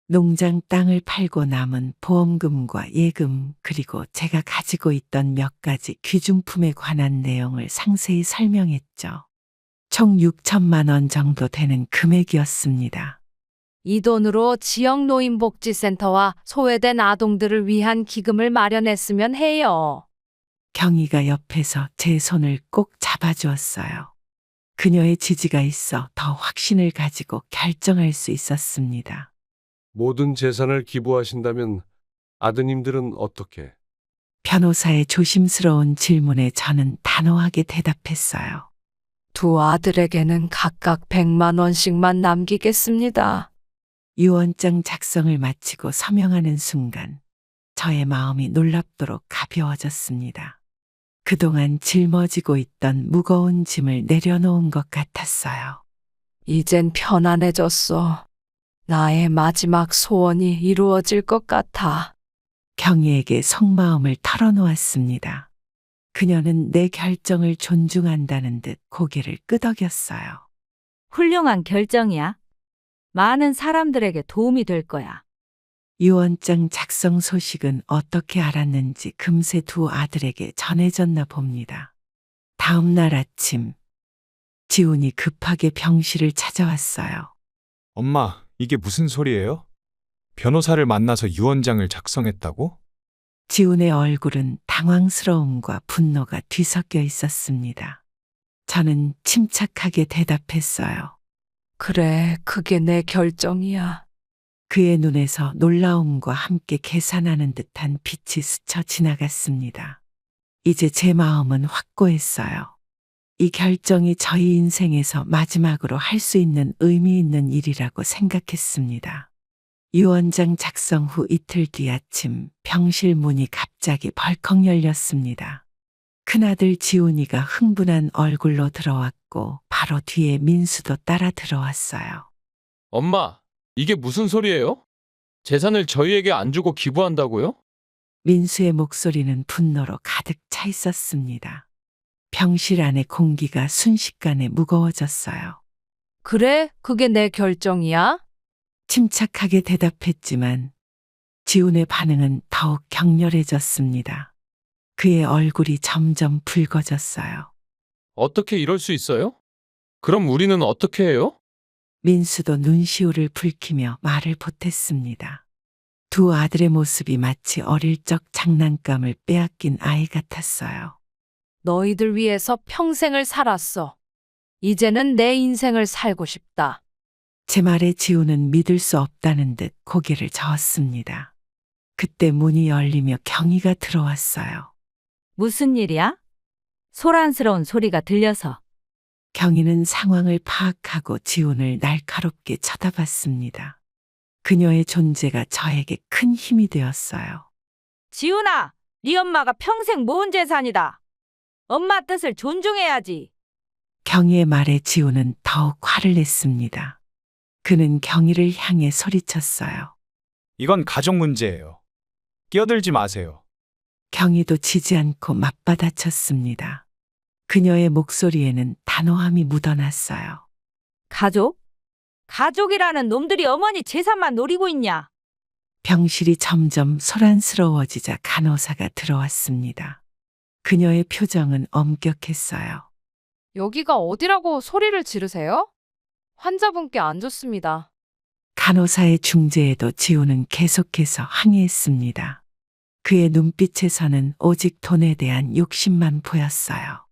농장 땅을 팔고 남은 보험금과 예금, 그리고 제가 가지고 있던 몇 가지 귀중품에 관한 내용을 상세히 설명했죠. 총 6천만 원 정도 되는 금액이었습니다. 이 돈으로 지역 노인복지센터와 소외된 아동들을 위한 기금을 마련했으면 해요. 경희가 옆에서 제 손을 꼭 잡아주었어요. 그녀의 지지가 있어 더 확신을 가지고 결정할 수 있었습니다. 모든 재산을 기부하신다면 아드님들은 어떻게? 변호사의 조심스러운 질문에 저는 단호하게 대답했어요. 두 아들에게는 각각 100만 원씩만 남기겠습니다. 유언장 작성을 마치고 서명하는 순간 저의 마음이 놀랍도록 가벼워졌습니다. 그동안 짊어지고 있던 무거운 짐을 내려놓은 것 같았어요. 이젠 편안해졌어. 나의 마지막 소원이 이루어질 것 같아. 경희에게 속마음을 털어놓았습니다. 그녀는 내 결정을 존중한다는 듯 고개를 끄덕였어요. 훌륭한 결정이야. 많은 사람들에게 도움이 될 거야. 유언장 작성 소식은 어떻게 알았는지 금세 두 아들에게 전해졌나 봅니다. 다음 날 아침, 지훈이 급하게 병실을 찾아왔어요. 엄마, 이게 무슨 소리예요? 변호사를 만나서 유언장을 작성했다고? 지훈의 얼굴은 당황스러움과 분노가 뒤섞여 있었습니다. 저는 침착하게 대답했어요. 그래, 그게 내 결정이야. 그의 눈에서 놀라움과 함께 계산하는 듯한 빛이 스쳐 지나갔습니다. 이제 제 마음은 확고했어요. 이 결정이 저희 인생에서 마지막으로 할 수 있는 의미 있는 일이라고 생각했습니다. 유언장 작성 후 이틀 뒤 아침 병실 문이 갑자기 벌컥 열렸습니다. 큰아들 지훈이가 흥분한 얼굴로 들어왔고 바로 뒤에 민수도 따라 들어왔어요. 엄마, 이게 무슨 소리예요? 재산을 저희에게 안 주고 기부한다고요? 민수의 목소리는 분노로 가득 차 있었습니다. 병실 안의 공기가 순식간에 무거워졌어요. 그래, 그게 내 결정이야? 침착하게 대답했지만 지훈의 반응은 더욱 격렬해졌습니다. 그의 얼굴이 점점 붉어졌어요. 어떻게 이럴 수 있어요? 그럼 우리는 어떻게 해요? 민수도 눈시울을 붉히며 말을 보탰습니다. 두 아들의 모습이 마치 어릴 적 장난감을 빼앗긴 아이 같았어요. 너희들 위해서 평생을 살았어. 이제는 내 인생을 살고 싶다. 제 말에 지훈은 믿을 수 없다는 듯 고개를 저었습니다. 그때 문이 열리며 경희가 들어왔어요. 무슨 일이야? 소란스러운 소리가 들려서. 경희는 상황을 파악하고 지훈을 날카롭게 쳐다봤습니다. 그녀의 존재가 저에게 큰 힘이 되었어요. 지훈아, 네 엄마가 평생 모은 재산이다. 엄마 뜻을 존중해야지. 경희의 말에 지훈은 더욱 화를 냈습니다. 그는 경희를 향해 소리쳤어요. 이건 가족 문제예요. 끼어들지 마세요. 경희도 지지 않고 맞받아쳤습니다. 그녀의 목소리에는 단호함이 묻어났어요. 가족? 가족이라는 놈들이 어머니 재산만 노리고 있냐? 병실이 점점 소란스러워지자 간호사가 들어왔습니다. 그녀의 표정은 엄격했어요. 여기가 어디라고 소리를 지르세요? 환자분께 안 좋습니다. 간호사의 중재에도 지훈은 계속해서 항의했습니다. 그의 눈빛에서는 오직 돈에 대한 욕심만 보였어요.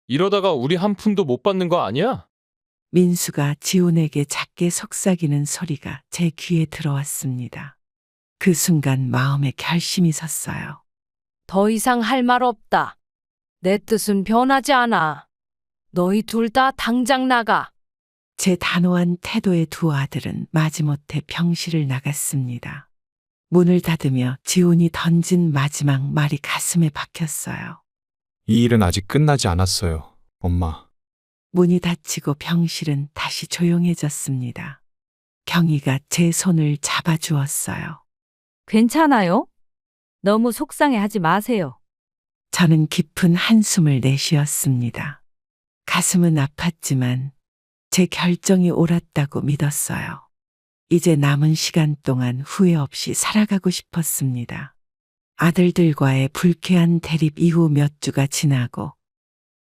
이러다가 우리 한 푼도 못 받는 거 아니야? 민수가 지훈에게 작게 속삭이는 소리가 제 귀에 들어왔습니다. 그 순간 마음에 결심이 섰어요. 더 이상 할 말 없다. 내 뜻은 변하지 않아. 너희 둘 다 당장 나가. 제 단호한 태도의 두 아들은 마지못해 병실을 나갔습니다. 문을 닫으며 지훈이 던진 마지막 말이 가슴에 박혔어요. 이 일은 아직 끝나지 않았어요, 엄마. 문이 닫히고 병실은 다시 조용해졌습니다. 경희가 제 손을 잡아주었어요. 괜찮아요? 너무 속상해하지 마세요. 저는 깊은 한숨을 내쉬었습니다. 가슴은 아팠지만 제 결정이 옳았다고 믿었어요. 이제 남은 시간 동안 후회 없이 살아가고 싶었습니다. 아들들과의 불쾌한 대립 이후 몇 주가 지나고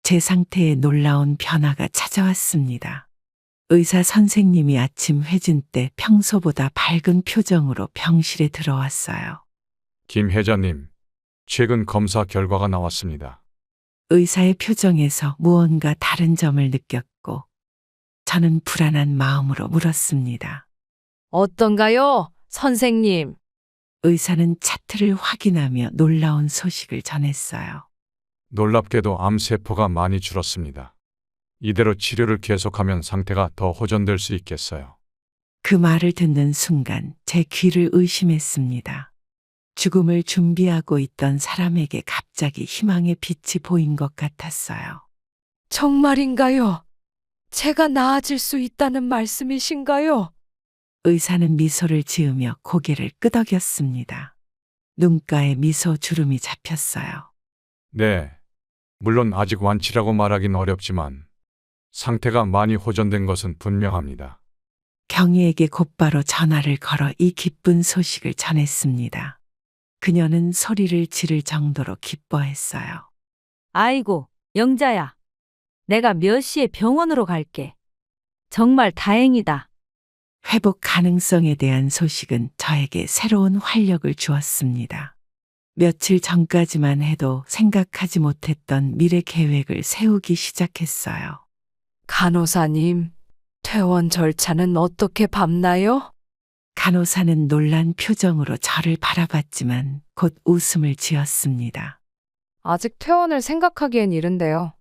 제 상태에 놀라운 변화가 찾아왔습니다. 의사 선생님이 아침 회진 때 평소보다 밝은 표정으로 병실에 들어왔어요. 김 회장님, 최근 검사 결과가 나왔습니다. 의사의 표정에서 무언가 다른 점을 느꼈고 저는 불안한 마음으로 물었습니다. 어떤가요, 선생님? 의사는 차트를 확인하며 놀라운 소식을 전했어요. 놀랍게도 암세포가 많이 줄었습니다. 이대로 치료를 계속하면 상태가 더 호전될 수 있겠어요. 그 말을 듣는 순간 제 귀를 의심했습니다. 죽음을 준비하고 있던 사람에게 갑자기 희망의 빛이 보인 것 같았어요. 정말인가요? 제가 나아질 수 있다는 말씀이신가요? 의사는 미소를 지으며 고개를 끄덕였습니다. 눈가에 미소 주름이 잡혔어요. 네. 물론 아직 완치라고 말하긴 어렵지만 상태가 많이 호전된 것은 분명합니다. 경희에게 곧바로 전화를 걸어 이 기쁜 소식을 전했습니다. 그녀는 소리를 지를 정도로 기뻐했어요. 아이고, 영자야. 내가 몇 시에 병원으로 갈게. 정말 다행이다. 회복 가능성에 대한 소식은 저에게 새로운 활력을 주었습니다. 며칠 전까지만 해도 생각하지 못했던 미래 계획을 세우기 시작했어요. 간호사님, 퇴원 절차는 어떻게 밟나요? 간호사는 놀란 표정으로 저를 바라봤지만 곧 웃음을 지었습니다. 아직 퇴원을 생각하기엔 이른데요.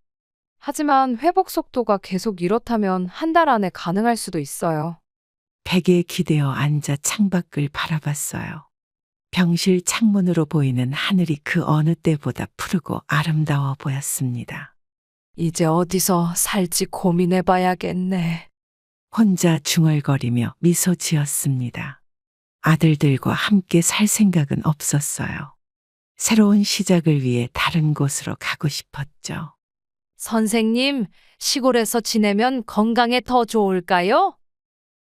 하지만 회복 속도가 계속 이렇다면 한 달 안에 가능할 수도 있어요. 베개에 기대어 앉아 창밖을 바라봤어요. 병실 창문으로 보이는 하늘이 그 어느 때보다 푸르고 아름다워 보였습니다. 이제 어디서 살지 고민해봐야겠네. 혼자 중얼거리며 미소 지었습니다. 아들들과 함께 살 생각은 없었어요. 새로운 시작을 위해 다른 곳으로 가고 싶었죠. 선생님, 시골에서 지내면 건강에 더 좋을까요?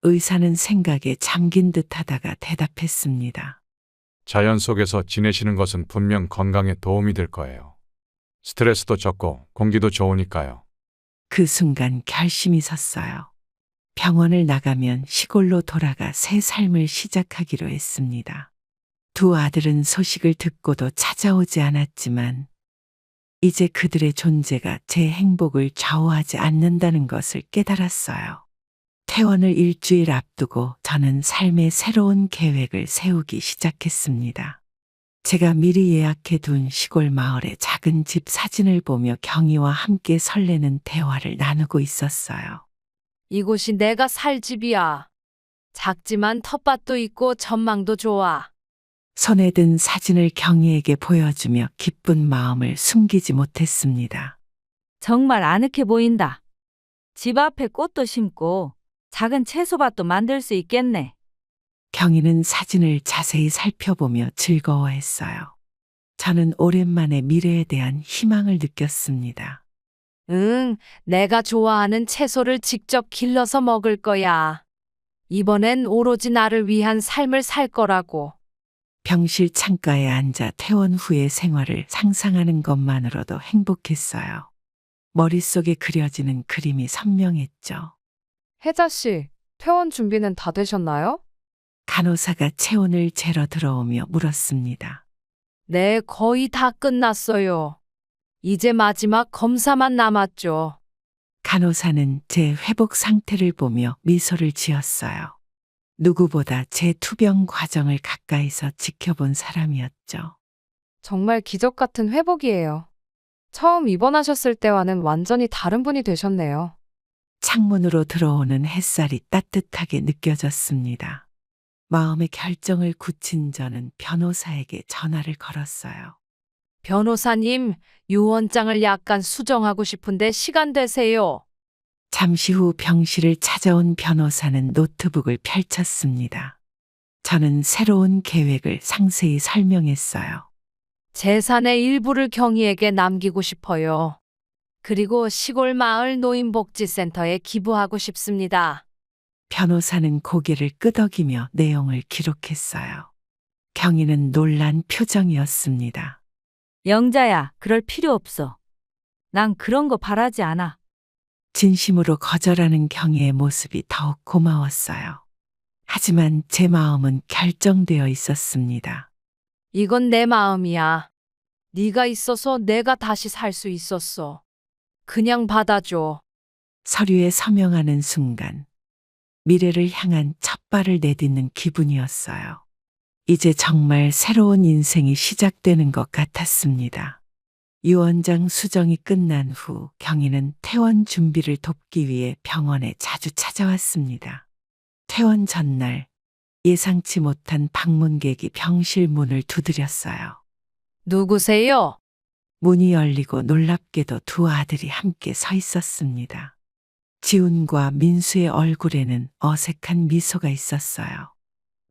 의사는 생각에 잠긴 듯 하다가 대답했습니다. 자연 속에서 지내시는 것은 분명 건강에 도움이 될 거예요. 스트레스도 적고 공기도 좋으니까요. 그 순간 결심이 섰어요. 병원을 나가면 시골로 돌아가 새 삶을 시작하기로 했습니다. 두 아들은 소식을 듣고도 찾아오지 않았지만 이제 그들의 존재가 제 행복을 좌우하지 않는다는 것을 깨달았어요. 퇴원을 일주일 앞두고 저는 삶의 새로운 계획을 세우기 시작했습니다. 제가 미리 예약해 둔 시골 마을의 작은 집 사진을 보며 경희와 함께 설레는 대화를 나누고 있었어요. 이곳이 내가 살 집이야. 작지만 텃밭도 있고 전망도 좋아. 손에 든 사진을 경희에게 보여주며 기쁜 마음을 숨기지 못했습니다. 정말 아늑해 보인다. 집 앞에 꽃도 심고 작은 채소밭도 만들 수 있겠네. 경희는 사진을 자세히 살펴보며 즐거워했어요. 저는 오랜만에 미래에 대한 희망을 느꼈습니다. 응, 내가 좋아하는 채소를 직접 길러서 먹을 거야. 이번엔 오로지 나를 위한 삶을 살 거라고. 병실 창가에 앉아 퇴원 후의 생활을 상상하는 것만으로도 행복했어요. 머릿속에 그려지는 그림이 선명했죠. 혜자 씨, 퇴원 준비는 다 되셨나요? 간호사가 체온을 재러 들어오며 물었습니다. 네, 거의 다 끝났어요. 이제 마지막 검사만 남았죠. 간호사는 제 회복 상태를 보며 미소를 지었어요. 누구보다 제 투병 과정을 가까이서 지켜본 사람이었죠. 정말 기적 같은 회복이에요. 처음 입원하셨을 때와는 완전히 다른 분이 되셨네요. 창문으로 들어오는 햇살이 따뜻하게 느껴졌습니다. 마음의 결정을 굳힌 저는 변호사에게 전화를 걸었어요. 변호사님, 유언장을 약간 수정하고 싶은데 시간 되세요. 잠시 후 병실을 찾아온 변호사는 노트북을 펼쳤습니다. 저는 새로운 계획을 상세히 설명했어요. 재산의 일부를 경희에게 남기고 싶어요. 그리고 시골 마을 노인복지센터에 기부하고 싶습니다. 변호사는 고개를 끄덕이며 내용을 기록했어요. 경희는 놀란 표정이었습니다. 영자야, 그럴 필요 없어. 난 그런 거 바라지 않아. 진심으로 거절하는 경희의 모습이 더욱 고마웠어요. 하지만 제 마음은 결정되어 있었습니다. 이건 내 마음이야. 네가 있어서 내가 다시 살 수 있었어. 그냥 받아줘. 서류에 서명하는 순간 미래를 향한 첫 발을 내딛는 기분이었어요. 이제 정말 새로운 인생이 시작되는 것 같았습니다. 유언장 수정이 끝난 후 경희는 퇴원 준비를 돕기 위해 병원에 자주 찾아왔습니다. 퇴원 전날 예상치 못한 방문객이 병실 문을 두드렸어요. 누구세요? 문이 열리고 놀랍게도 두 아들이 함께 서 있었습니다. 지훈과 민수의 얼굴에는 어색한 미소가 있었어요.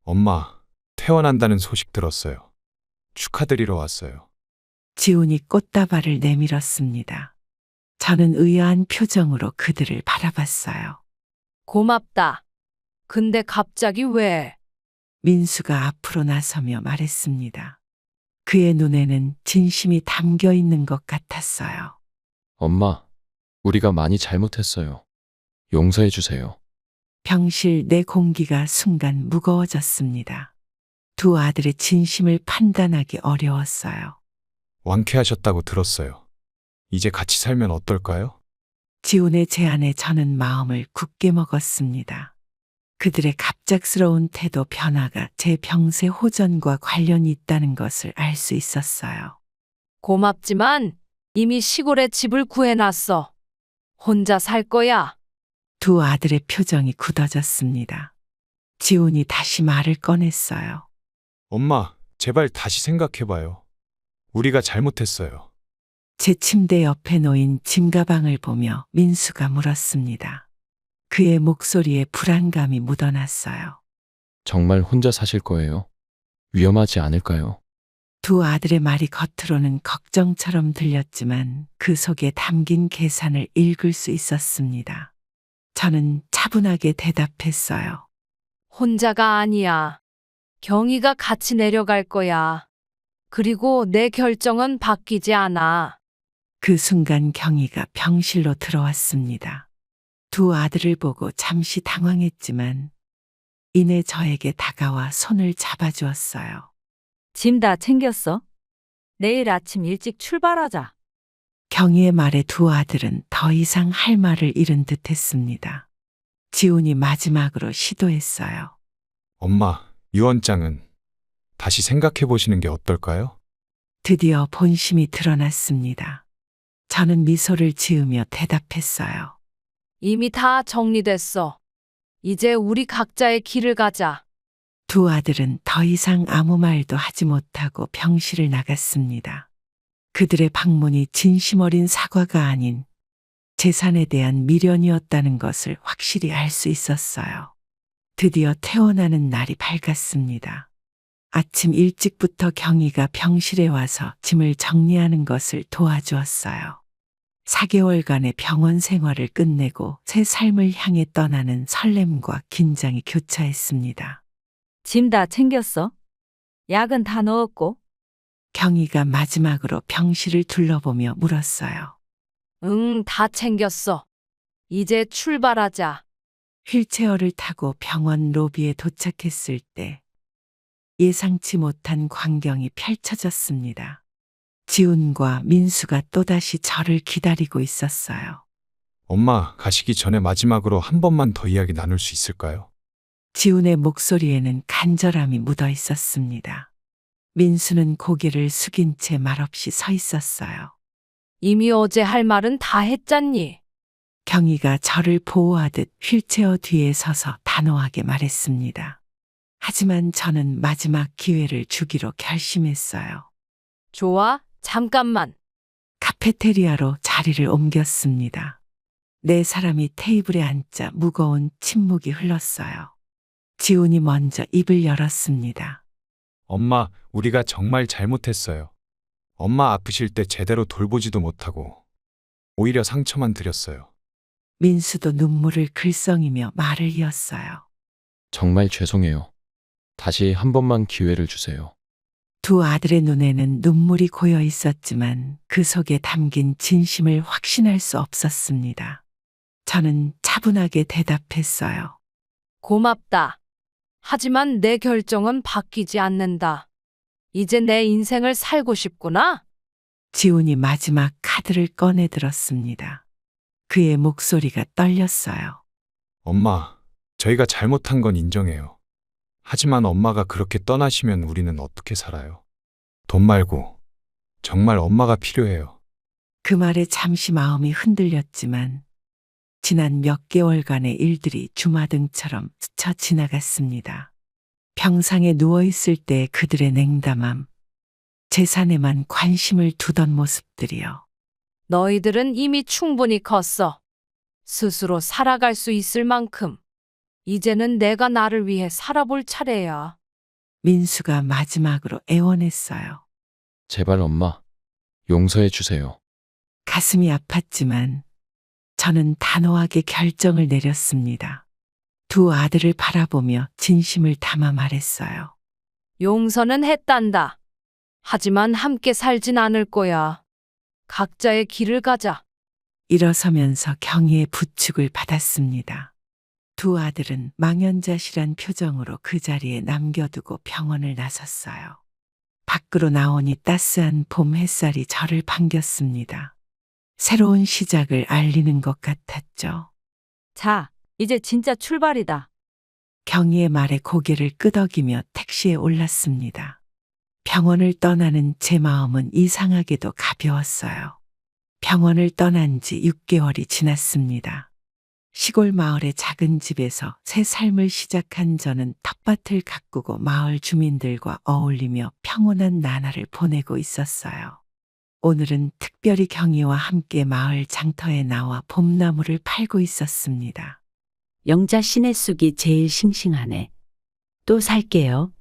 엄마, 퇴원한다는 소식 들었어요. 축하드리러 왔어요. 지훈이 꽃다발을 내밀었습니다. 저는 의아한 표정으로 그들을 바라봤어요. 고맙다. 근데 갑자기 왜? 민수가 앞으로 나서며 말했습니다. 그의 눈에는 진심이 담겨 있는 것 같았어요. 엄마, 우리가 많이 잘못했어요. 용서해 주세요. 병실 내 공기가 순간 무거워졌습니다. 두 아들의 진심을 판단하기 어려웠어요. 완쾌하셨다고 들었어요. 이제 같이 살면 어떨까요? 지훈의 제안에 저는 마음을 굳게 먹었습니다. 그들의 갑작스러운 태도 변화가 제 병세 호전과 관련이 있다는 것을 알 수 있었어요. 고맙지만 이미 시골에 집을 구해놨어. 혼자 살 거야. 두 아들의 표정이 굳어졌습니다. 지훈이 다시 말을 꺼냈어요. 엄마, 제발 다시 생각해봐요. 우리가 잘못했어요. 제 침대 옆에 놓인 짐가방을 보며 민수가 물었습니다. 그의 목소리에 불안감이 묻어났어요. 정말 혼자 사실 거예요? 위험하지 않을까요? 두 아들의 말이 겉으로는 걱정처럼 들렸지만 그 속에 담긴 계산을 읽을 수 있었습니다. 저는 차분하게 대답했어요. 혼자가 아니야. 경희가 같이 내려갈 거야. 그리고 내 결정은 바뀌지 않아. 그 순간 경희가 병실로 들어왔습니다. 두 아들을 보고 잠시 당황했지만 이내 저에게 다가와 손을 잡아주었어요. 짐 다 챙겼어? 내일 아침 일찍 출발하자. 경희의 말에 두 아들은 더 이상 할 말을 잃은 듯 했습니다. 지훈이 마지막으로 시도했어요. 엄마, 유언장은 다시 생각해 보시는 게 어떨까요? 드디어 본심이 드러났습니다. 저는 미소를 지으며 대답했어요. 이미 다 정리됐어. 이제 우리 각자의 길을 가자. 두 아들은 더 이상 아무 말도 하지 못하고 병실을 나갔습니다. 그들의 방문이 진심 어린 사과가 아닌 재산에 대한 미련이었다는 것을 확실히 알 수 있었어요. 드디어 퇴원하는 날이 밝았습니다. 아침 일찍부터 경희가 병실에 와서 짐을 정리하는 것을 도와주었어요. 4개월간의 병원 생활을 끝내고 새 삶을 향해 떠나는 설렘과 긴장이 교차했습니다. 짐 다 챙겼어? 약은 다 넣었고? 경희가 마지막으로 병실을 둘러보며 물었어요. 응, 다 챙겼어. 이제 출발하자. 휠체어를 타고 병원 로비에 도착했을 때 예상치 못한 광경이 펼쳐졌습니다. 지훈과 민수가 또다시 저를 기다리고 있었어요. 엄마, 가시기 전에 마지막으로 한 번만 더 이야기 나눌 수 있을까요? 지훈의 목소리에는 간절함이 묻어 있었습니다. 민수는 고개를 숙인 채 말없이 서 있었어요. 이미 어제 할 말은 다 했잖니. 경희가 저를 보호하듯 휠체어 뒤에 서서 단호하게 말했습니다. 하지만 저는 마지막 기회를 주기로 결심했어요. 좋아, 잠깐만. 카페테리아로 자리를 옮겼습니다. 네 사람이 테이블에 앉자 무거운 침묵이 흘렀어요. 지훈이 먼저 입을 열었습니다. 엄마, 우리가 정말 잘못했어요. 엄마 아프실 때 제대로 돌보지도 못하고 오히려 상처만 드렸어요. 민수도 눈물을 글썽이며 말을 이었어요. 정말 죄송해요. 다시 한 번만 기회를 주세요. 두 아들의 눈에는 눈물이 고여 있었지만 그 속에 담긴 진심을 확신할 수 없었습니다. 저는 차분하게 대답했어요. 고맙다. 하지만 내 결정은 바뀌지 않는다. 이제 내 인생을 살고 싶구나. 지훈이 마지막 카드를 꺼내 들었습니다. 그의 목소리가 떨렸어요. 엄마, 저희가 잘못한 건 인정해요. 하지만 엄마가 그렇게 떠나시면 우리는 어떻게 살아요? 돈 말고 정말 엄마가 필요해요. 그 말에 잠시 마음이 흔들렸지만 지난 몇 개월간의 일들이 주마등처럼 스쳐 지나갔습니다. 병상에 누워있을 때 그들의 냉담함, 재산에만 관심을 두던 모습들이요. 너희들은 이미 충분히 컸어. 스스로 살아갈 수 있을 만큼. 이제는 내가 나를 위해 살아볼 차례야. 민수가 마지막으로 애원했어요. 제발 엄마, 용서해 주세요. 가슴이 아팠지만 저는 단호하게 결정을 내렸습니다. 두 아들을 바라보며 진심을 담아 말했어요. 용서는 했단다. 하지만 함께 살진 않을 거야. 각자의 길을 가자. 일어서면서 경희의 부축을 받았습니다. 두 아들은 망연자실한 표정으로 그 자리에 남겨두고 병원을 나섰어요. 밖으로 나오니 따스한 봄 햇살이 저를 반겼습니다. 새로운 시작을 알리는 것 같았죠. 자, 이제 진짜 출발이다. 경희의 말에 고개를 끄덕이며 택시에 올랐습니다. 병원을 떠나는 제 마음은 이상하게도 가벼웠어요. 병원을 떠난 지 6개월이 지났습니다. 시골 마을의 작은 집에서 새 삶을 시작한 저는 텃밭을 가꾸고 마을 주민들과 어울리며 평온한 나날을 보내고 있었어요. 오늘은 특별히 경희와 함께 마을 장터에 나와 봄나무를 팔고 있었습니다. 영자 씨네 쑥이 제일 싱싱하네. 또 살게요.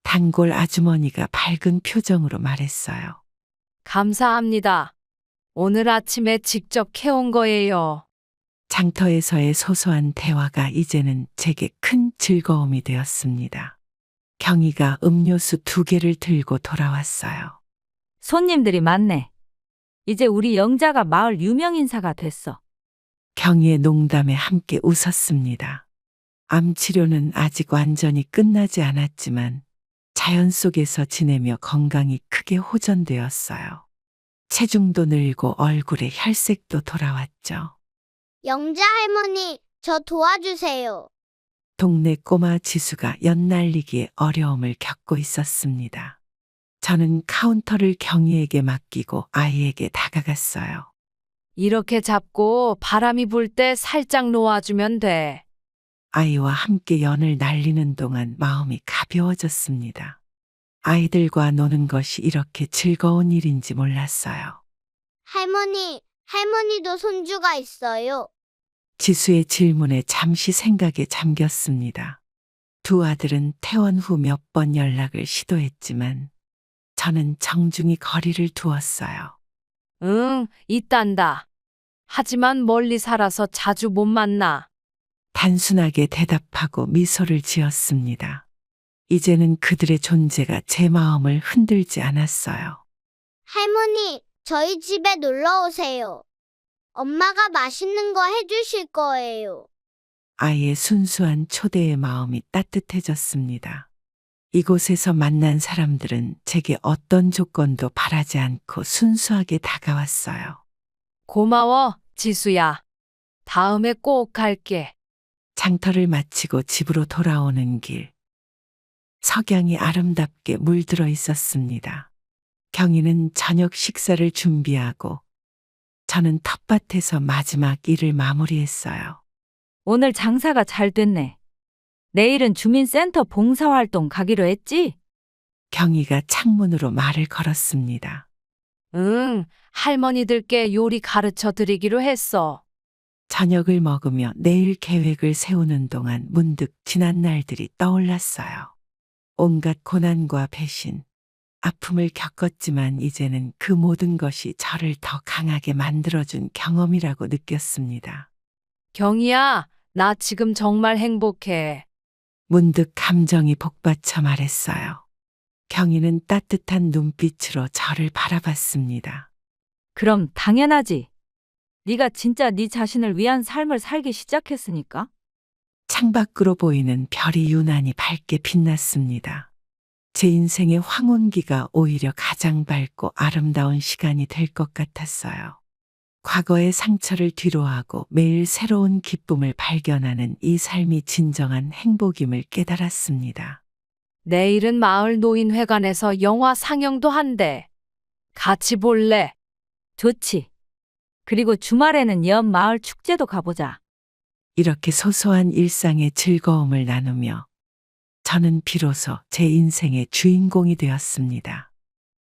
단골 아주머니가 밝은 표정으로 말했어요. 감사합니다. 오늘 아침에 직접 캐온 거예요. 장터에서의 소소한 대화가 이제는 제게 큰 즐거움이 되었습니다. 경희가 음료수 2개를 들고 돌아왔어요. 손님들이 많네. 이제 우리 영자가 마을 유명 인사가 됐어. 경희의 농담에 함께 웃었습니다. 암 치료는 아직 완전히 끝나지 않았지만 자연 속에서 지내며 건강이 크게 호전되었어요. 체중도 늘고 얼굴에 혈색도 돌아왔죠. 영자 할머니, 저 도와주세요. 동네 꼬마 지수가 연날리기에 어려움을 겪고 있었습니다. 저는 카운터를 경희에게 맡기고 아이에게 다가갔어요. 이렇게 잡고 바람이 불 때 살짝 놓아주면 돼. 아이와 함께 연을 날리는 동안 마음이 가벼워졌습니다. 아이들과 노는 것이 이렇게 즐거운 일인지 몰랐어요. 할머니도 손주가 있어요. 지수의 질문에 잠시 생각에 잠겼습니다. 두 아들은 퇴원 후 몇 번 연락을 시도했지만 저는 정중히 거리를 두었어요. 응, 있단다. 하지만 멀리 살아서 자주 못 만나. 단순하게 대답하고 미소를 지었습니다. 이제는 그들의 존재가 제 마음을 흔들지 않았어요. 할머니, 저희 집에 놀러 오세요. 엄마가 맛있는 거 해주실 거예요. 아이의 순수한 초대의 마음이 따뜻해졌습니다. 이곳에서 만난 사람들은 제게 어떤 조건도 바라지 않고 순수하게 다가왔어요. 고마워, 지수야. 다음에 꼭 갈게. 장터를 마치고 집으로 돌아오는 길. 석양이 아름답게 물들어 있었습니다. 경희는 저녁 식사를 준비하고 저는 텃밭에서 마지막 일을 마무리했어요. 오늘 장사가 잘 됐네. 내일은 주민센터 봉사활동 가기로 했지? 경희가 창문으로 말을 걸었습니다. 응, 할머니들께 요리 가르쳐 드리기로 했어. 저녁을 먹으며 내일 계획을 세우는 동안 문득 지난 날들이 떠올랐어요. 온갖 고난과 배신, 아픔을 겪었지만 이제는 그 모든 것이 저를 더 강하게 만들어준 경험이라고 느꼈습니다. 경희야, 나 지금 정말 행복해. 문득 감정이 복받쳐 말했어요. 경희는 따뜻한 눈빛으로 저를 바라봤습니다. 그럼 당연하지. 네가 진짜 네 자신을 위한 삶을 살기 시작했으니까. 창밖으로 보이는 별이 유난히 밝게 빛났습니다. 제 인생의 황혼기가 오히려 가장 밝고 아름다운 시간이 될 것 같았어요. 과거의 상처를 뒤로하고 매일 새로운 기쁨을 발견하는 이 삶이 진정한 행복임을 깨달았습니다. 내일은 마을 노인회관에서 영화 상영도 한대. 같이 볼래? 좋지. 그리고 주말에는 옆 마을 축제도 가보자. 이렇게 소소한 일상의 즐거움을 나누며 저는 비로소 제 인생의 주인공이 되었습니다.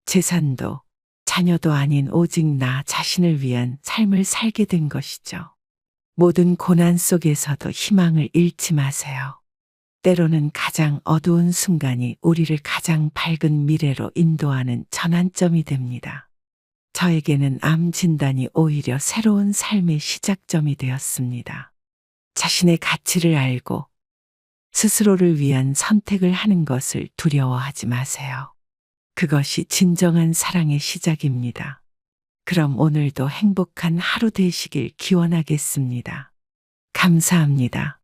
재산도 자녀도 아닌 오직 나 자신을 위한 삶을 살게 된 것이죠. 모든 고난 속에서도 희망을 잃지 마세요. 때로는 가장 어두운 순간이 우리를 가장 밝은 미래로 인도하는 전환점이 됩니다. 저에게는 암 진단이 오히려 새로운 삶의 시작점이 되었습니다. 자신의 가치를 알고 스스로를 위한 선택을 하는 것을 두려워하지 마세요. 그것이 진정한 사랑의 시작입니다. 그럼 오늘도 행복한 하루 되시길 기원하겠습니다. 감사합니다.